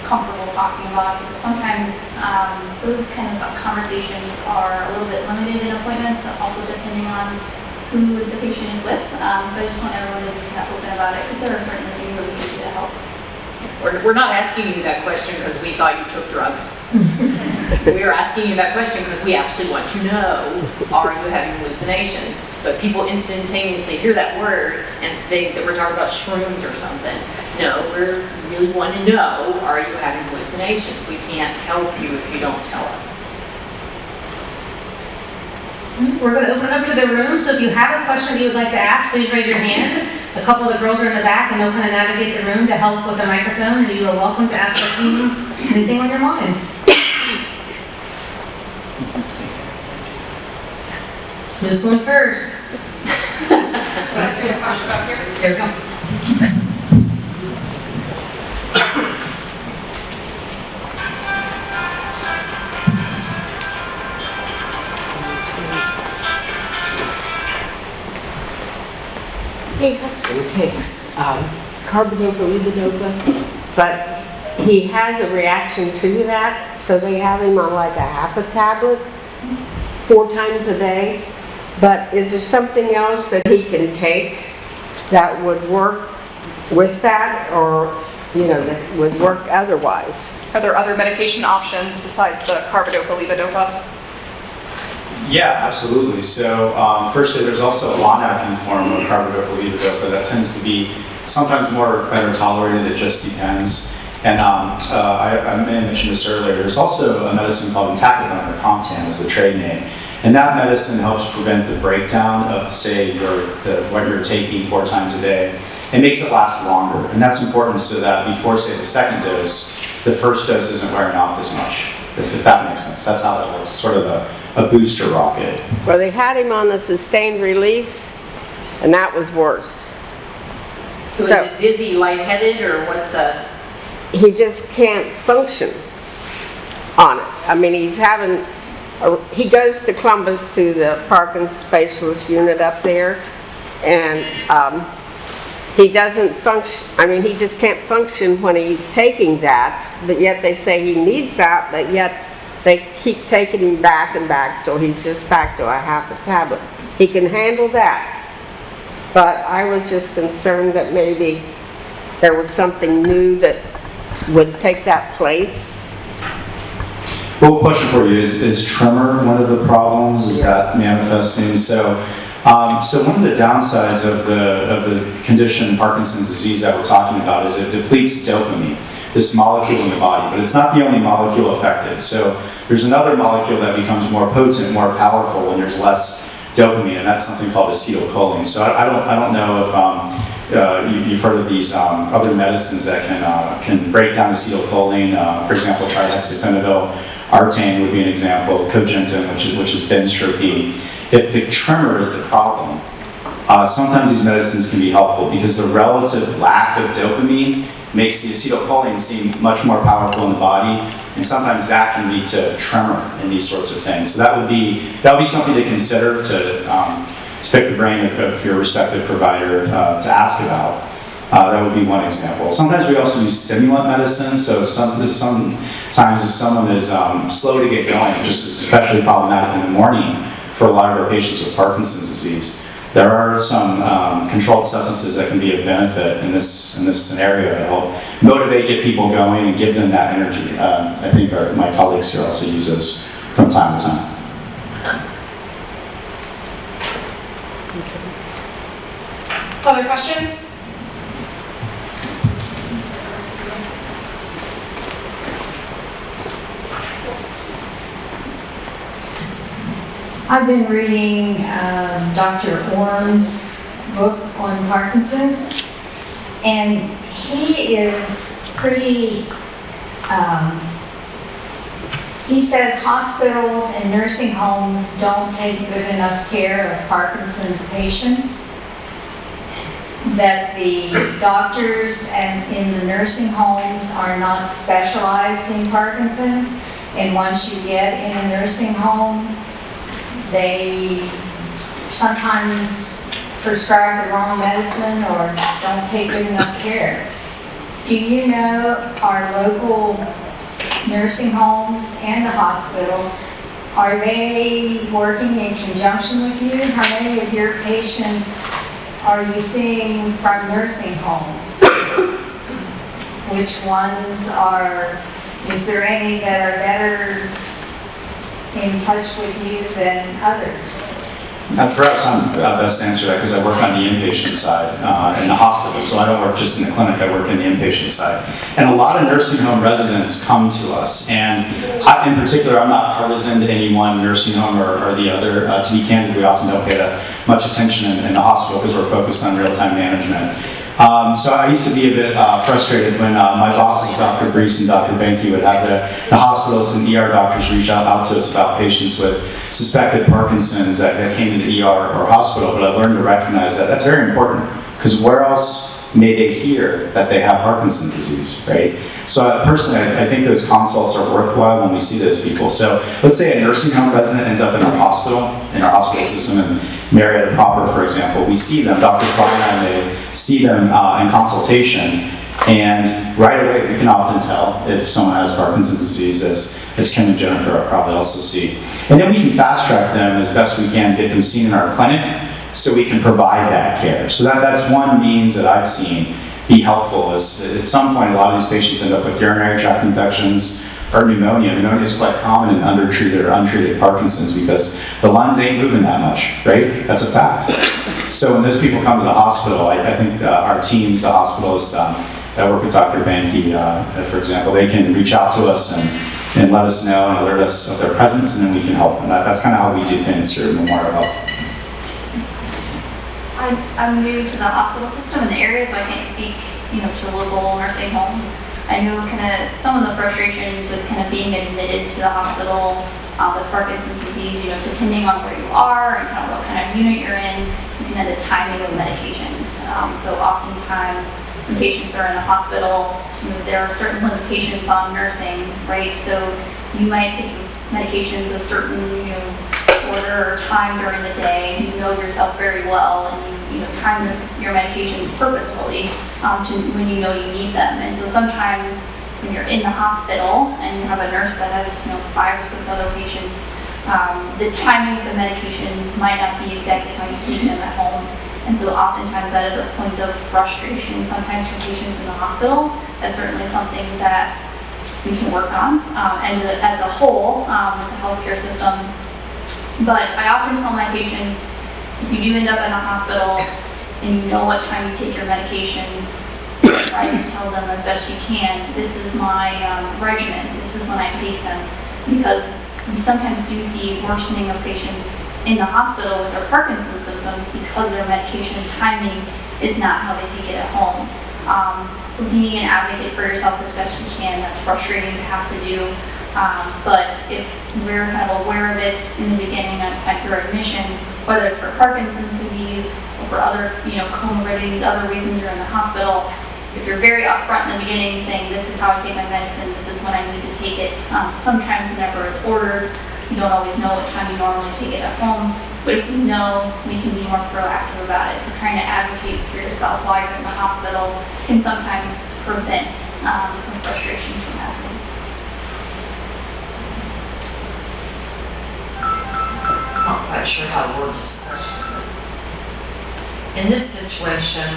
comfortable talking about, because sometimes those kind of conversations are a little bit limited in appointments, also depending on who the patient is with. So I just want everyone to be kind of open about it, because there are certainly things that we can do to help. We're not asking you that question because we thought you took drugs. We are asking you that question because we actually want to know, are you having hallucinations? But people instantaneously hear that word and think that we're talking about shrooms or something. No, we really want to know, are you having hallucinations? We can't help you if you don't tell us. We're going to open it up to the room, so if you have a question you would like to ask, please raise your hand. A couple of the girls are in the back, and they'll kind of navigate the room to help with a microphone, and you are welcome to ask our team anything on your mind. Who's going first? Here we go. husband takes carbidopa, but he has a reaction to that, so they have him on like a half a tablet 4 times a day. But is there something else that he can take that would work with that, or, that would work otherwise? Are there other medication options besides the carbidopa levodopa? Yeah, absolutely. So firstly, there's also a long-acting form of carbidopa levodopa that tends to be sometimes better tolerated. It just depends. And I may have mentioned this earlier. There's also a medicine called entacapone, or Comtan is the trade name. And that medicine helps prevent the breakdown of, say, what you're taking 4 times a day. It makes it last longer. And that's important so that before, say, the second dose, the first dose isn't wearing off as much, if that makes sense. That's how that works. It's sort of a booster rocket. Well, they had him on the sustained release, and that was worse. So is it dizzy, lightheaded, or what's the? He just can't function on it. I mean, he goes to Columbus to the Parkinson specialist unit up there, and he doesn't function. I mean, he just can't function when he's taking that, but yet they say he needs that, but yet they keep taking him back and back till he's just back to a half a tablet. He can handle that, but I was just concerned that maybe there was something new that would take that place. Well, question for you is tremor one of the problems? Is that manifesting? So one of the downsides of the condition Parkinson's disease that we're talking about is it depletes dopamine, this molecule in the body, but it's not the only molecule affected. So there's another molecule that becomes more potent, more powerful when there's less dopamine, and that's something called acetylcholine. So I don't know if you've heard of these other medicines that can break down acetylcholine. For example, trihexyphenidyl artane would be an example. Cogentin, which is benztropine. If the tremor is the problem, sometimes these medicines can be helpful because the relative lack of dopamine makes the acetylcholine seem much more powerful in the body, and sometimes that can lead to tremor in these sorts of things. So that would be something to consider to pick the brain of your respective provider to ask about. That would be one example. Sometimes we also use stimulant medicine. So sometimes if someone is slow to get going, which is especially problematic in the morning for a lot of our patients with Parkinson's disease, there are some controlled substances that can be of benefit in this scenario to help motivate, get people going, and give them that energy. I think my colleagues here also use those from time to time. Other questions? I've been reading Dr. Orm's book on Parkinson's, and he is pretty, he says hospitals and nursing homes don't take good enough care of Parkinson's patients, that the doctors in the nursing homes are not specialized in Parkinson's, and once you get in a nursing home, they sometimes prescribe the wrong medicine or don't take good enough care. Do you know our local nursing homes and the hospital, are they working in conjunction with you? How many of your patients are you seeing from nursing homes? Which ones is there any that are better in touch with you than others? Perhaps I'm best to answer that because I work on the inpatient side in the hospital, so I don't work just in the clinic, I work in the inpatient side. And a lot of nursing home residents come to us, and in particular, I'm not partisan to any one nursing home or the other. To be candid, we often don't pay that much attention in the hospital because we're focused on real-time management. So I used to be a bit frustrated when my bosses, Dr. Brees and Dr. Benke, would have the hospitals and ER doctors reach out to us about patients with suspected Parkinson's that came to the ER or hospital, but I've learned to recognize that that's very important because where else may they hear that they have Parkinson's disease, right? So personally, I think those consults are worthwhile when we see those people. So let's say a nursing home resident ends up in our hospital system in Marietta proper, for example. We see them, Dr. Klein and I may see them in consultation, and right away we can often tell if someone has Parkinson's disease, as Kim and Jennifer will probably also see. And then we can fast track them as best we can, get them seen in our clinic so we can provide that care. So that's one means that I've seen be helpful is at some point a lot of these patients end up with urinary tract infections or pneumonia. Pneumonia is quite common in undertreated or untreated Parkinson's because the lungs ain't moving that much, right? That's a fact. So when those people come to the hospital, I think our teams, the hospitalists that work with Dr. Banke, for example, they can reach out to us and let us know and alert us of their presence, and then we can help them. That's kind of how we do things through Memorial Health. I'm new to the hospital system in the area, so I can't speak, to local nursing homes. I know kind of some of the frustrations with kind of being admitted to the hospital with Parkinson's disease, depending on where you are and kind of what kind of unit you're in, is the timing of medications. So oftentimes when patients are in the hospital, there are certain limitations on nursing, right? So you might take medications a certain, order or time during the day. You know yourself very well, and you time your medications purposefully to when you know you need them. And so sometimes when you're in the hospital and you have a nurse that has 5 or 6 other patients, the timing of the medications might not be exactly how you take them at home. And so oftentimes that is a point of frustration sometimes for patients in the hospital. That's certainly something that we can work on and as a whole with the healthcare system. But I often tell my patients, if you do end up in a hospital and you know what time you take your medications, try to tell them as best you can, this is my regimen, this is when I take them. Because we sometimes do see worsening of patients in the hospital with their Parkinson's symptoms because their medication timing is not how they take it at home. Being an advocate for yourself as best you can, that's frustrating to have to do. But if we're kind of aware of it in the beginning at your admission, whether it's for Parkinson's disease or for other, comorbidities, other reasons you're in the hospital, if you're very upfront in the beginning saying, this is how I take my medicine, this is when I need to take it, sometimes whenever it's ordered, you don't always know what time you normally take it at home. But if we know, we can be more proactive about it. So trying to advocate for yourself while you're in the hospital can sometimes prevent some frustration from happening. I'm not quite sure how to word this question. In this situation,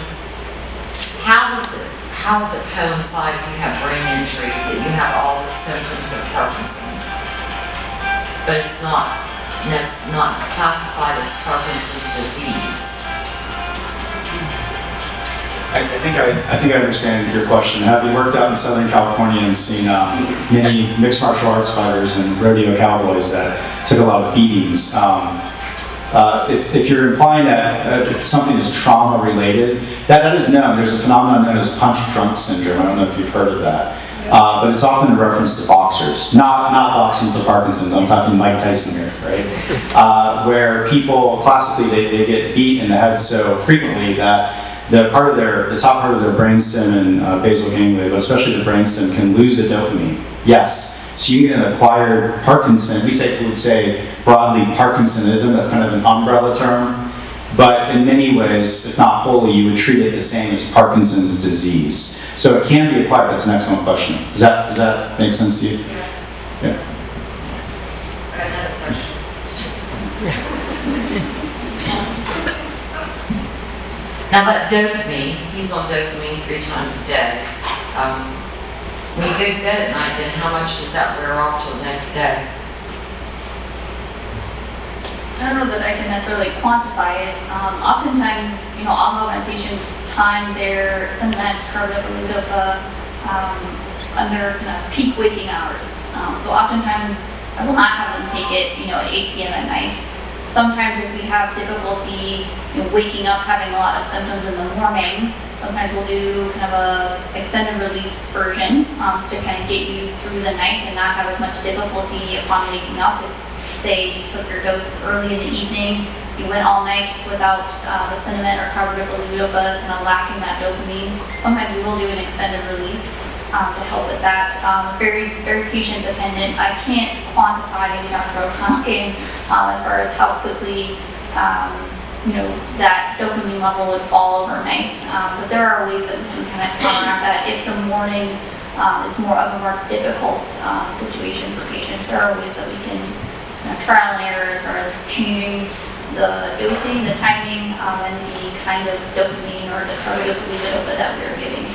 how does it coincide if you have brain injury that you have all the symptoms of Parkinson's, but it's not classified as Parkinson's disease? I think I understand your question. Having worked out in Southern California and seen many mixed martial arts fighters and rodeo cowboys that took a lot of beatings, if you're implying that something is trauma related, that is known. There's a phenomenon known as punch drunk syndrome. I don't know if you've heard of that. But it's often in reference to boxers, not boxing for Parkinson's. I'm talking Mike Tyson here, right? Where people classically they get beat in the head so frequently that the top part of their brainstem and basal ganglia, but especially the brainstem, can lose the dopamine. Yes. So you get an acquired Parkinson. We would say broadly Parkinsonism. That's kind of an umbrella term. But in many ways, if not wholly, you would treat it the same as Parkinson's disease. So it can be acquired. That's an excellent question. Does that make sense to you? Yeah. Another question. Now that dopamine, he's on dopamine 3 times a day. When you go to bed at night, then how much does that wear off till the next day? I don't know that I can necessarily quantify it. Oftentimes, I'll have my patients time their symptomatic curve at a little bit of under kind of peak waking hours. So oftentimes, I will not have them take it, at 8 p.m. at night. Sometimes if we have difficulty waking up, having a lot of symptoms in the morning, sometimes we'll do kind of a extended release version to kind of get you through the night and not have as much difficulty upon waking up. If, say, you took your dose early in the evening, you went all night without the cinnamon or carbidopa, kind of lacking that dopamine. Sometimes we will do an extended release to help with that. Very, very patient dependent. I can't quantify maybe Dr. O'Connell as far as how quickly that dopamine level would fall overnight. But there are ways that we can kind of counteract that if the morning is more of a more difficult situation for patients. There are ways that we can trial and error as far as changing the dosing, the timing, and the kind of dopamine or the carbidopa that we're giving.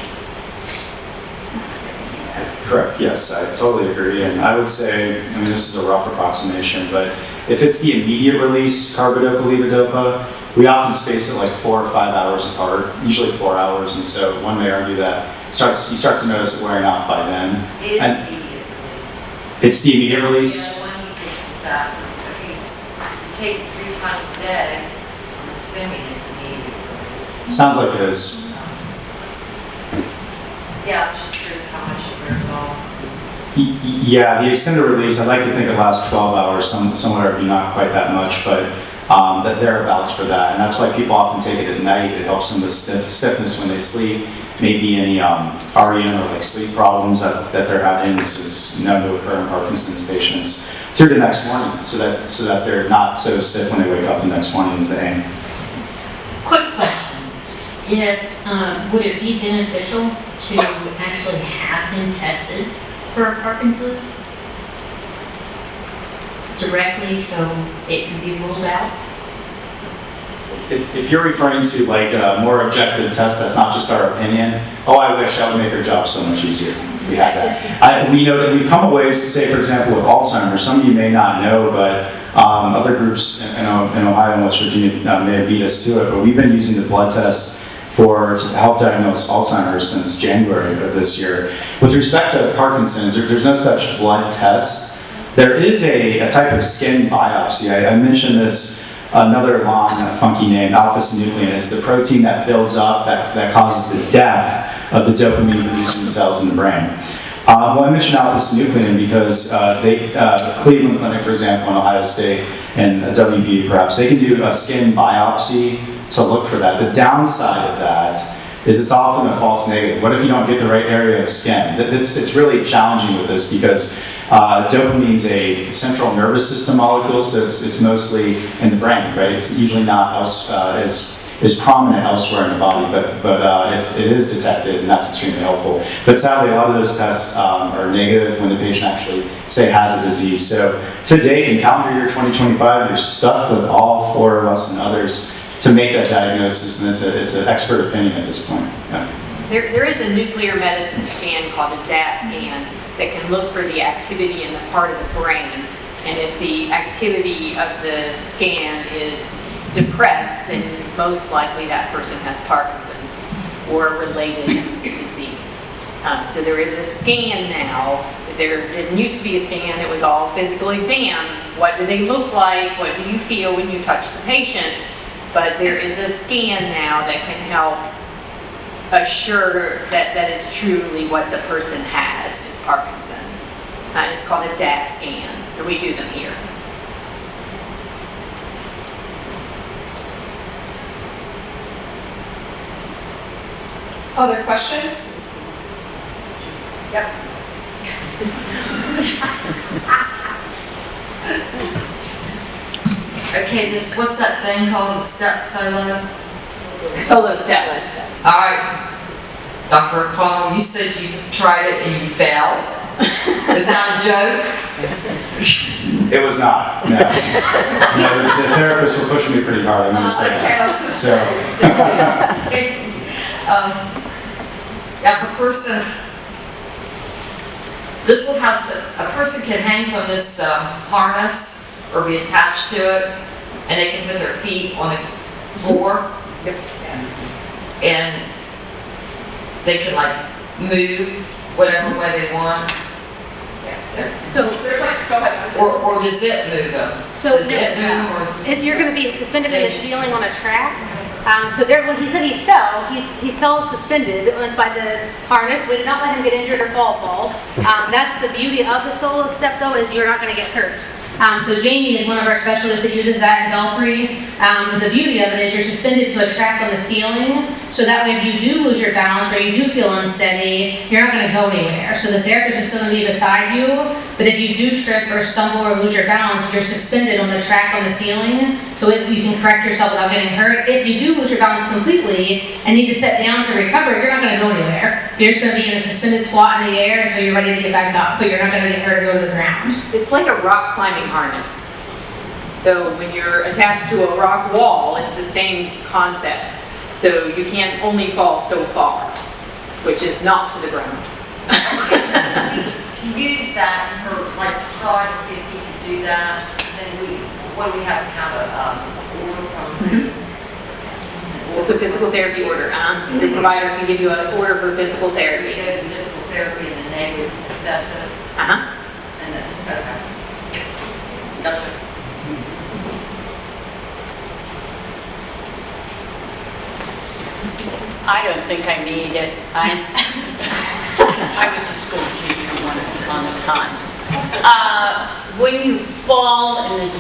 Correct, yes, I totally agree. And I would say, this is a rough approximation, but if it's the immediate release carbidopa, levodopa, we often space it like 4 or 5 hours apart, usually 4 hours. And so one may argue that you start to notice it wearing off by then. It is immediate release. It's the immediate release? Yeah, the one he takes is that, okay, you take it 3 times a day, I'm assuming it's immediate release. Sounds like it is. Yeah, it just shows how much it wears off. Yeah, the extended release, I'd like to think it lasts 12 hours, somewhere maybe not quite that much, but that thereabouts for that. And that's why people often take it at night. It helps them with stiffness when they sleep. Maybe any REM or like sleep problems that they're having. This is known to occur in Parkinson's patients through the next morning, so that they're not so stiff when they wake up the next morning as they aim. Quick question. Would it be beneficial to actually have him tested for Parkinson's directly so it can be ruled out? If you're referring to like a more objective test, that's not just our opinion. Oh, I wish that would make our job so much easier. We have that. We know that we've come a ways to say, for example, with Alzheimer's. Some of you may not know, but other groups in Ohio and West Virginia may have beat us to it. But we've been using the blood test to help diagnose Alzheimer's since January of this year. With respect to Parkinson's, there's no such blood test. There is a type of skin biopsy. I mentioned this, another long, funky name, alpha-synuclein. It's the protein that builds up, that causes the death of the dopamine-producing cells in the brain. Well, I mentioned alpha-synuclein because Cleveland Clinic, for example, in Ohio State, and WVU perhaps, they can do a skin biopsy to look for that. The downside of that is it's often a false negative. What if you don't get the right area of skin? It's really challenging with this because dopamine is a central nervous system molecule, so it's mostly in the brain, right? It's usually not as prominent elsewhere in the body, but if it is detected, and that's extremely helpful. But sadly, a lot of those tests are negative when the patient actually, say, has a disease. So to date, in calendar year 2025, you're stuck with all 4 of us and others to make that diagnosis, and it's an expert opinion at this point. Yeah. There is a nuclear medicine scan called a DAT scan that can look for the activity in the part of the brain. And if the activity of the scan is depressed, then most likely that person has Parkinson's or related disease. So there is a scan now. There didn't used to be a scan. It was all physical exam. What do they look like? What do you feel when you touch the patient? But there is a scan now that can help assure that that is truly what the person has is Parkinson's. It's called a DAT scan, and we do them here. Other questions? Yep. Okay, what's that thing called, the step solo? Solo step. All right, Dr. O'Connell, you said you tried it and you failed. Is that a joke? It was not, no. No, the therapists were pushing me pretty hard, I'm going to say that. If a person, this will have, a person can hang from this harness or be attached to it, and they can put their feet on the floor. Yep. And they can like move whatever way they want. So there's like, go ahead. Or does it move them? So does it move, or you're going to be suspended in the ceiling on a track. So there, when he said he fell, he fell suspended by the harness. We did not let him get injured or fall. That's the beauty of the solo step, though, is you're not going to get hurt. So Jamie is one of our specialists that uses that in Belpre. The beauty of it is you're suspended to a track on the ceiling, so that way if you do lose your balance or you do feel unsteady, you're not going to go anywhere. So the therapist is still going to be beside you, but if you do trip or stumble or lose your balance, you're suspended on the track on the ceiling, so you can correct yourself without getting hurt. If you do lose your balance completely and need to sit down to recover, you're not going to go anywhere. You're just going to be in a suspended squat in the air until you're ready to get back up, but you're not going to get hurt or go to the ground. It's like a rock climbing harness. So when you're attached to a rock wall, it's the same concept. So you can only fall so far, which is not to the ground. To use that for, like, try to see if he can do that, then we have to have a order from Just a physical therapy order. The provider can give you an order for physical we therapy. go to physical therapy and then they would assess it. Uh-huh. And then, okay. Gotcha. I don't think I need it. I was a school teacher once upon a time. When you fall in this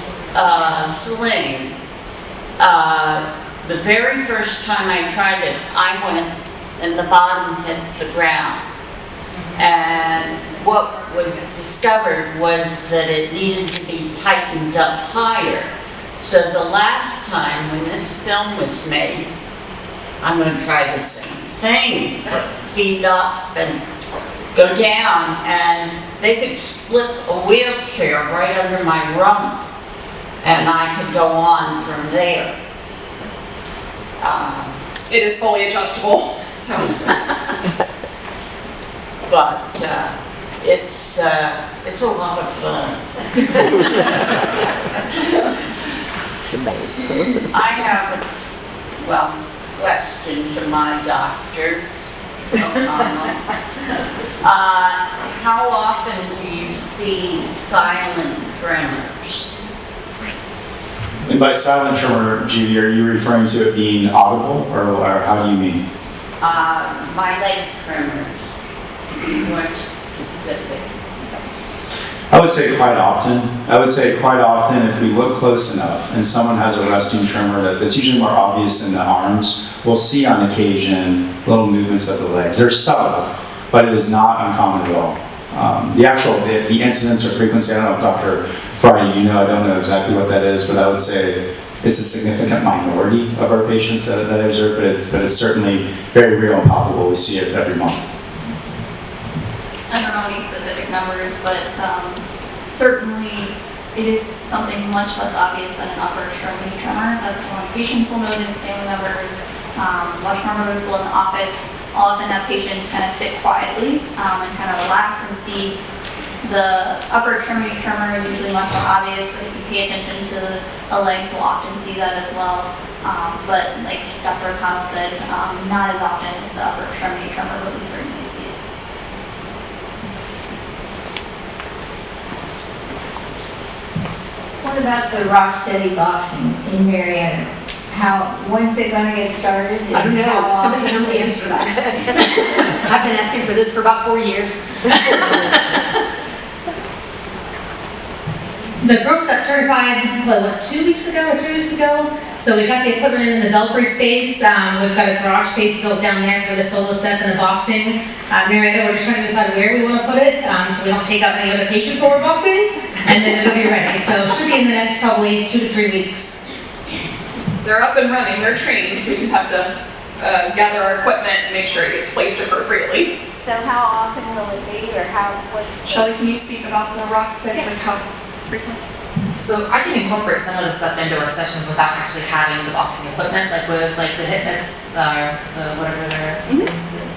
sling, the very first time I tried it, I went and the bottom hit the ground. And what was discovered was that it needed to be tightened up higher. So the last time when this film was made, I'm going to try the same thing. Put feet up and go down, and they could slip a wheelchair right under my rump, and I could go on from there. It is fully adjustable, so. But it's a lot of fun. I have a question to my doctor. How often do you see silent tremors? And by silent tremor, Judy, are you referring to it being audible, or how do you mean? My leg tremors, to be more specific. I would say quite often if we look close enough and someone has a resting tremor that's usually more obvious in the arms, we'll see on occasion little movements of the legs. They're subtle, but it is not uncommon at all. The incidence or frequency, I don't know if Dr. Friday, I don't know exactly what that is, but I would say it's a significant minority of our patients that I observe, but it's certainly very real and palpable. We see it every month. I don't know any specific numbers, but certainly it is something much less obvious than an upper extremity tremor. That's when patients will notice family members, much more noticeable in the office. I'll often have patients kind of sit quietly and kind of relax and see the upper extremity tremor is usually much more obvious. If you pay attention to the legs, you'll often see that as well. But like Dr. O'Connell said, not as often as the upper extremity tremor, but we certainly see it. What about the Rocksteady boxing in Marietta? When's it gonna get started? I don't know. Somebody tell me the answer to that. I've been asking for this for about 4 years. The girls got certified, 2 weeks ago or 3 weeks ago? So we got the equipment in the Belpre space. We've got a garage space built down there for the solo step and the boxing. Marietta, we're just trying to decide where we want to put it, so we don't take up any other patients for boxing, and then it'll be ready. So it should be in the next probably 2 to 3 weeks. They're up and running, they're trained, we just have to gather our equipment and make sure it gets placed appropriately. So how often will it be, or what's the... Shelley, can you speak about the Rocksteady, like how frequent? So I can incorporate some of the stuff into our sessions without actually having the boxing equipment, like with the hip mitts, the whatever they're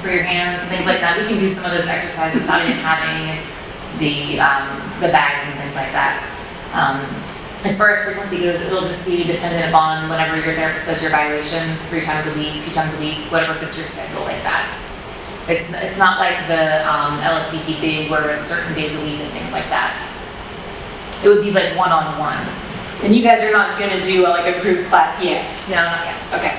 for your hands, things like that. We can do some of those exercises without even having the bags and things like that. As far as frequency goes, it'll just be dependent upon whenever your therapist does your evaluation, 3 times a week, 2 times a week, whatever fits your schedule like that. It's not like the LSVT big where it's certain days a week and things like that. It would be like one-on-one. And you guys are not going to do like a group class yet? No, not yet. Okay.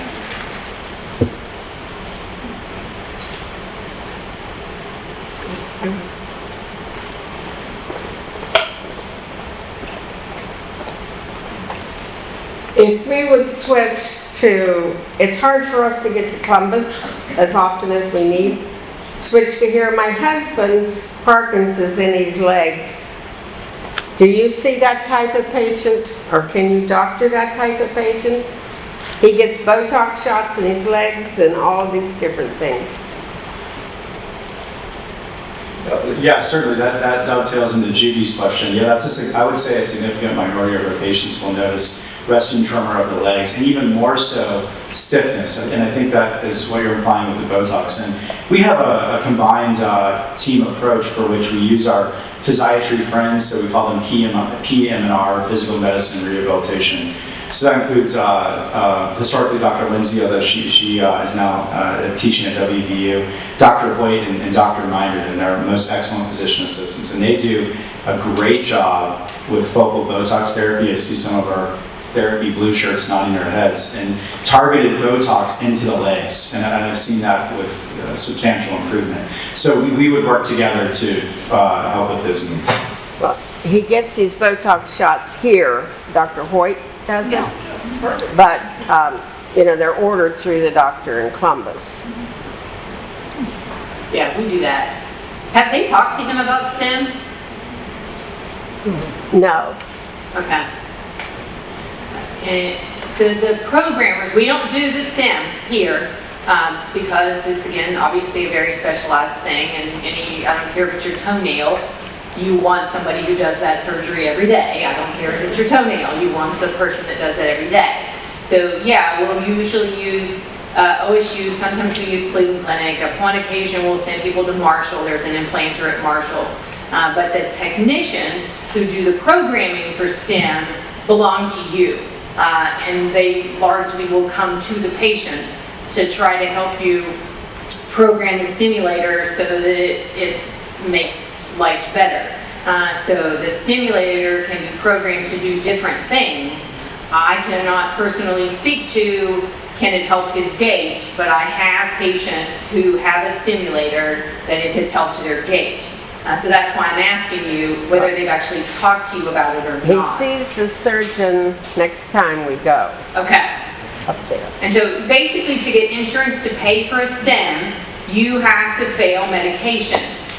would switch to, it's hard for us to get to Columbus as often as we need. Switch to here, my husband's Parkinson's in his legs. Do you see that type of patient, or can you doctor that type of patient? He gets Botox shots in his legs and all these different things. Yeah, certainly that dovetails into Judy's question. Yeah, I would say a significant minority of our patients will notice resting tremor of the legs, and even more so stiffness. And I think that is what you're implying with the Botox. And we have a combined team approach for which we use our physiatry friends, so we call them PM&R, physical medicine rehabilitation. So that includes historically Dr. Lindsay, although she is now teaching at WVU, Dr. Hoyt and Dr. Minor, and they're most excellent physician assistants. And they do a great job with focal Botox therapy. I see some of our therapy blue shirts nodding their heads, and targeted Botox into the legs. And I've seen that with substantial improvement. So we would work together to help with those needs. Well, he gets his Botox shots here, Dr. Hoyt does it, but they're ordered through the doctor in Columbus. Yeah, we do that. Have they talked to him about STEM? No. Okay. And the programmers, we don't do the STEM here because it's, again, obviously a very specialized thing, and I don't care if it's your toenail, you want somebody who does that surgery every day. I don't care if it's your toenail, you want the person that does that every day. So yeah, we'll usually use OSU, sometimes we use Cleveland Clinic. Upon occasion, we'll send people to Marshall. There's an implanter at Marshall. But the technicians who do the programming for STEM belong to you. And they largely will come to the patient to try to help you program the stimulator so that it makes life better. So the stimulator can be programmed to do different things. I cannot personally speak to can it help his gait, but I have patients who have a stimulator that it has helped their gait. So that's why I'm asking you whether they've actually talked to you about it or not. He sees the surgeon next time we go. Okay. Up there. And so basically to get insurance to pay for a stem, you have to fail medications.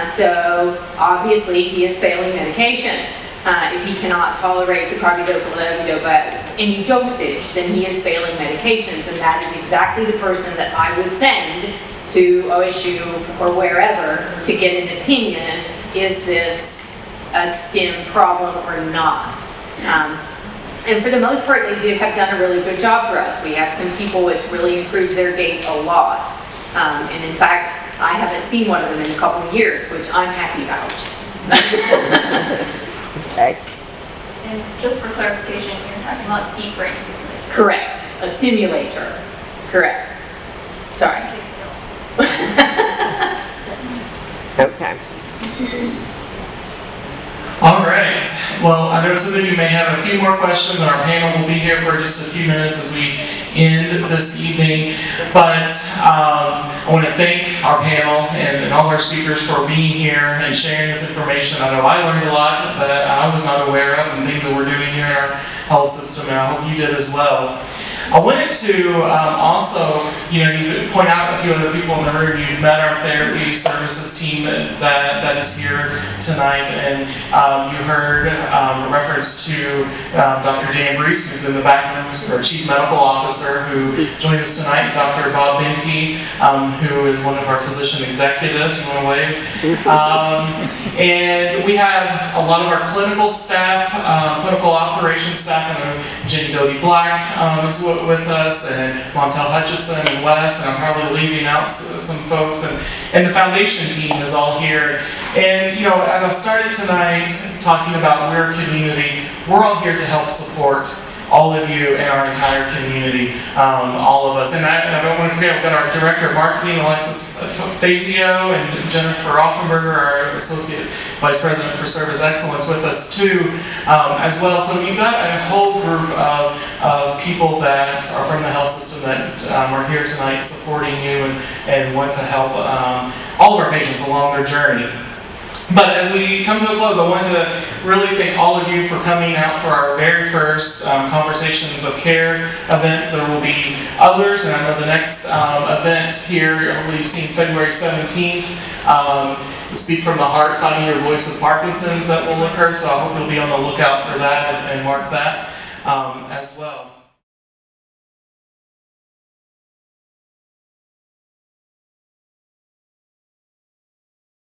So obviously he is failing medications. If he cannot tolerate the carbidopa, levodopa, any dosage, then he is failing medications, and that is exactly the person that I would send to OSU or wherever to get an opinion, is this a STEM problem or not? And for the most part, they have done a really good job for us. We have some people that's really improved their gait a lot. And in fact, I haven't seen one of them in a couple of years, which I'm happy about. Okay. And just for clarification, you're talking about deep brain stimulation. Correct. A stimulator. Correct. Sorry. Okay. All right. Well, I know some of you may have a few more questions, and our panel will be here for just a few minutes as we end this evening. But I want to thank our panel and all our speakers for being here and sharing this information. I know I learned a lot that I was not aware of, and things that we're doing here in our health system, and I hope you did as well. I wanted to also, you point out a few other people in the room. You've met our therapy services team that is here tonight, and you heard a reference to Dr. Dan Brees, who's in the back room, our Chief Medical Officer, who joined us tonight, Dr. Bob Benke, who is one of our physician executives. You want to wave? And we have a lot of our clinical staff, clinical operations staff, and Jenny Doty Black is with us, and Montel Hutchison and Wes, and I'm probably leaving out some folks, and the foundation team is all here. And as I started tonight talking about we're a community, we're all here to help support all of you and our entire community, all of us. And I don't want to forget, we've got our Director of Marketing, Alexis Fazio, and Jennifer Offenberger, our Associate Vice President for Service Excellence, with us too, as well. So you've got a whole group of people that are from the health system that are here tonight supporting you and want to help all of our patients along their journey. But as we come to a close, I want to really thank all of you for coming out for our very first Conversations of Care event. There will be others, and I know the next event here, I believe, seen February 17th. Speak from the Heart, Finding Your Voice with Parkinson's, that will occur, so I hope you'll be on the lookout for that and mark that as well.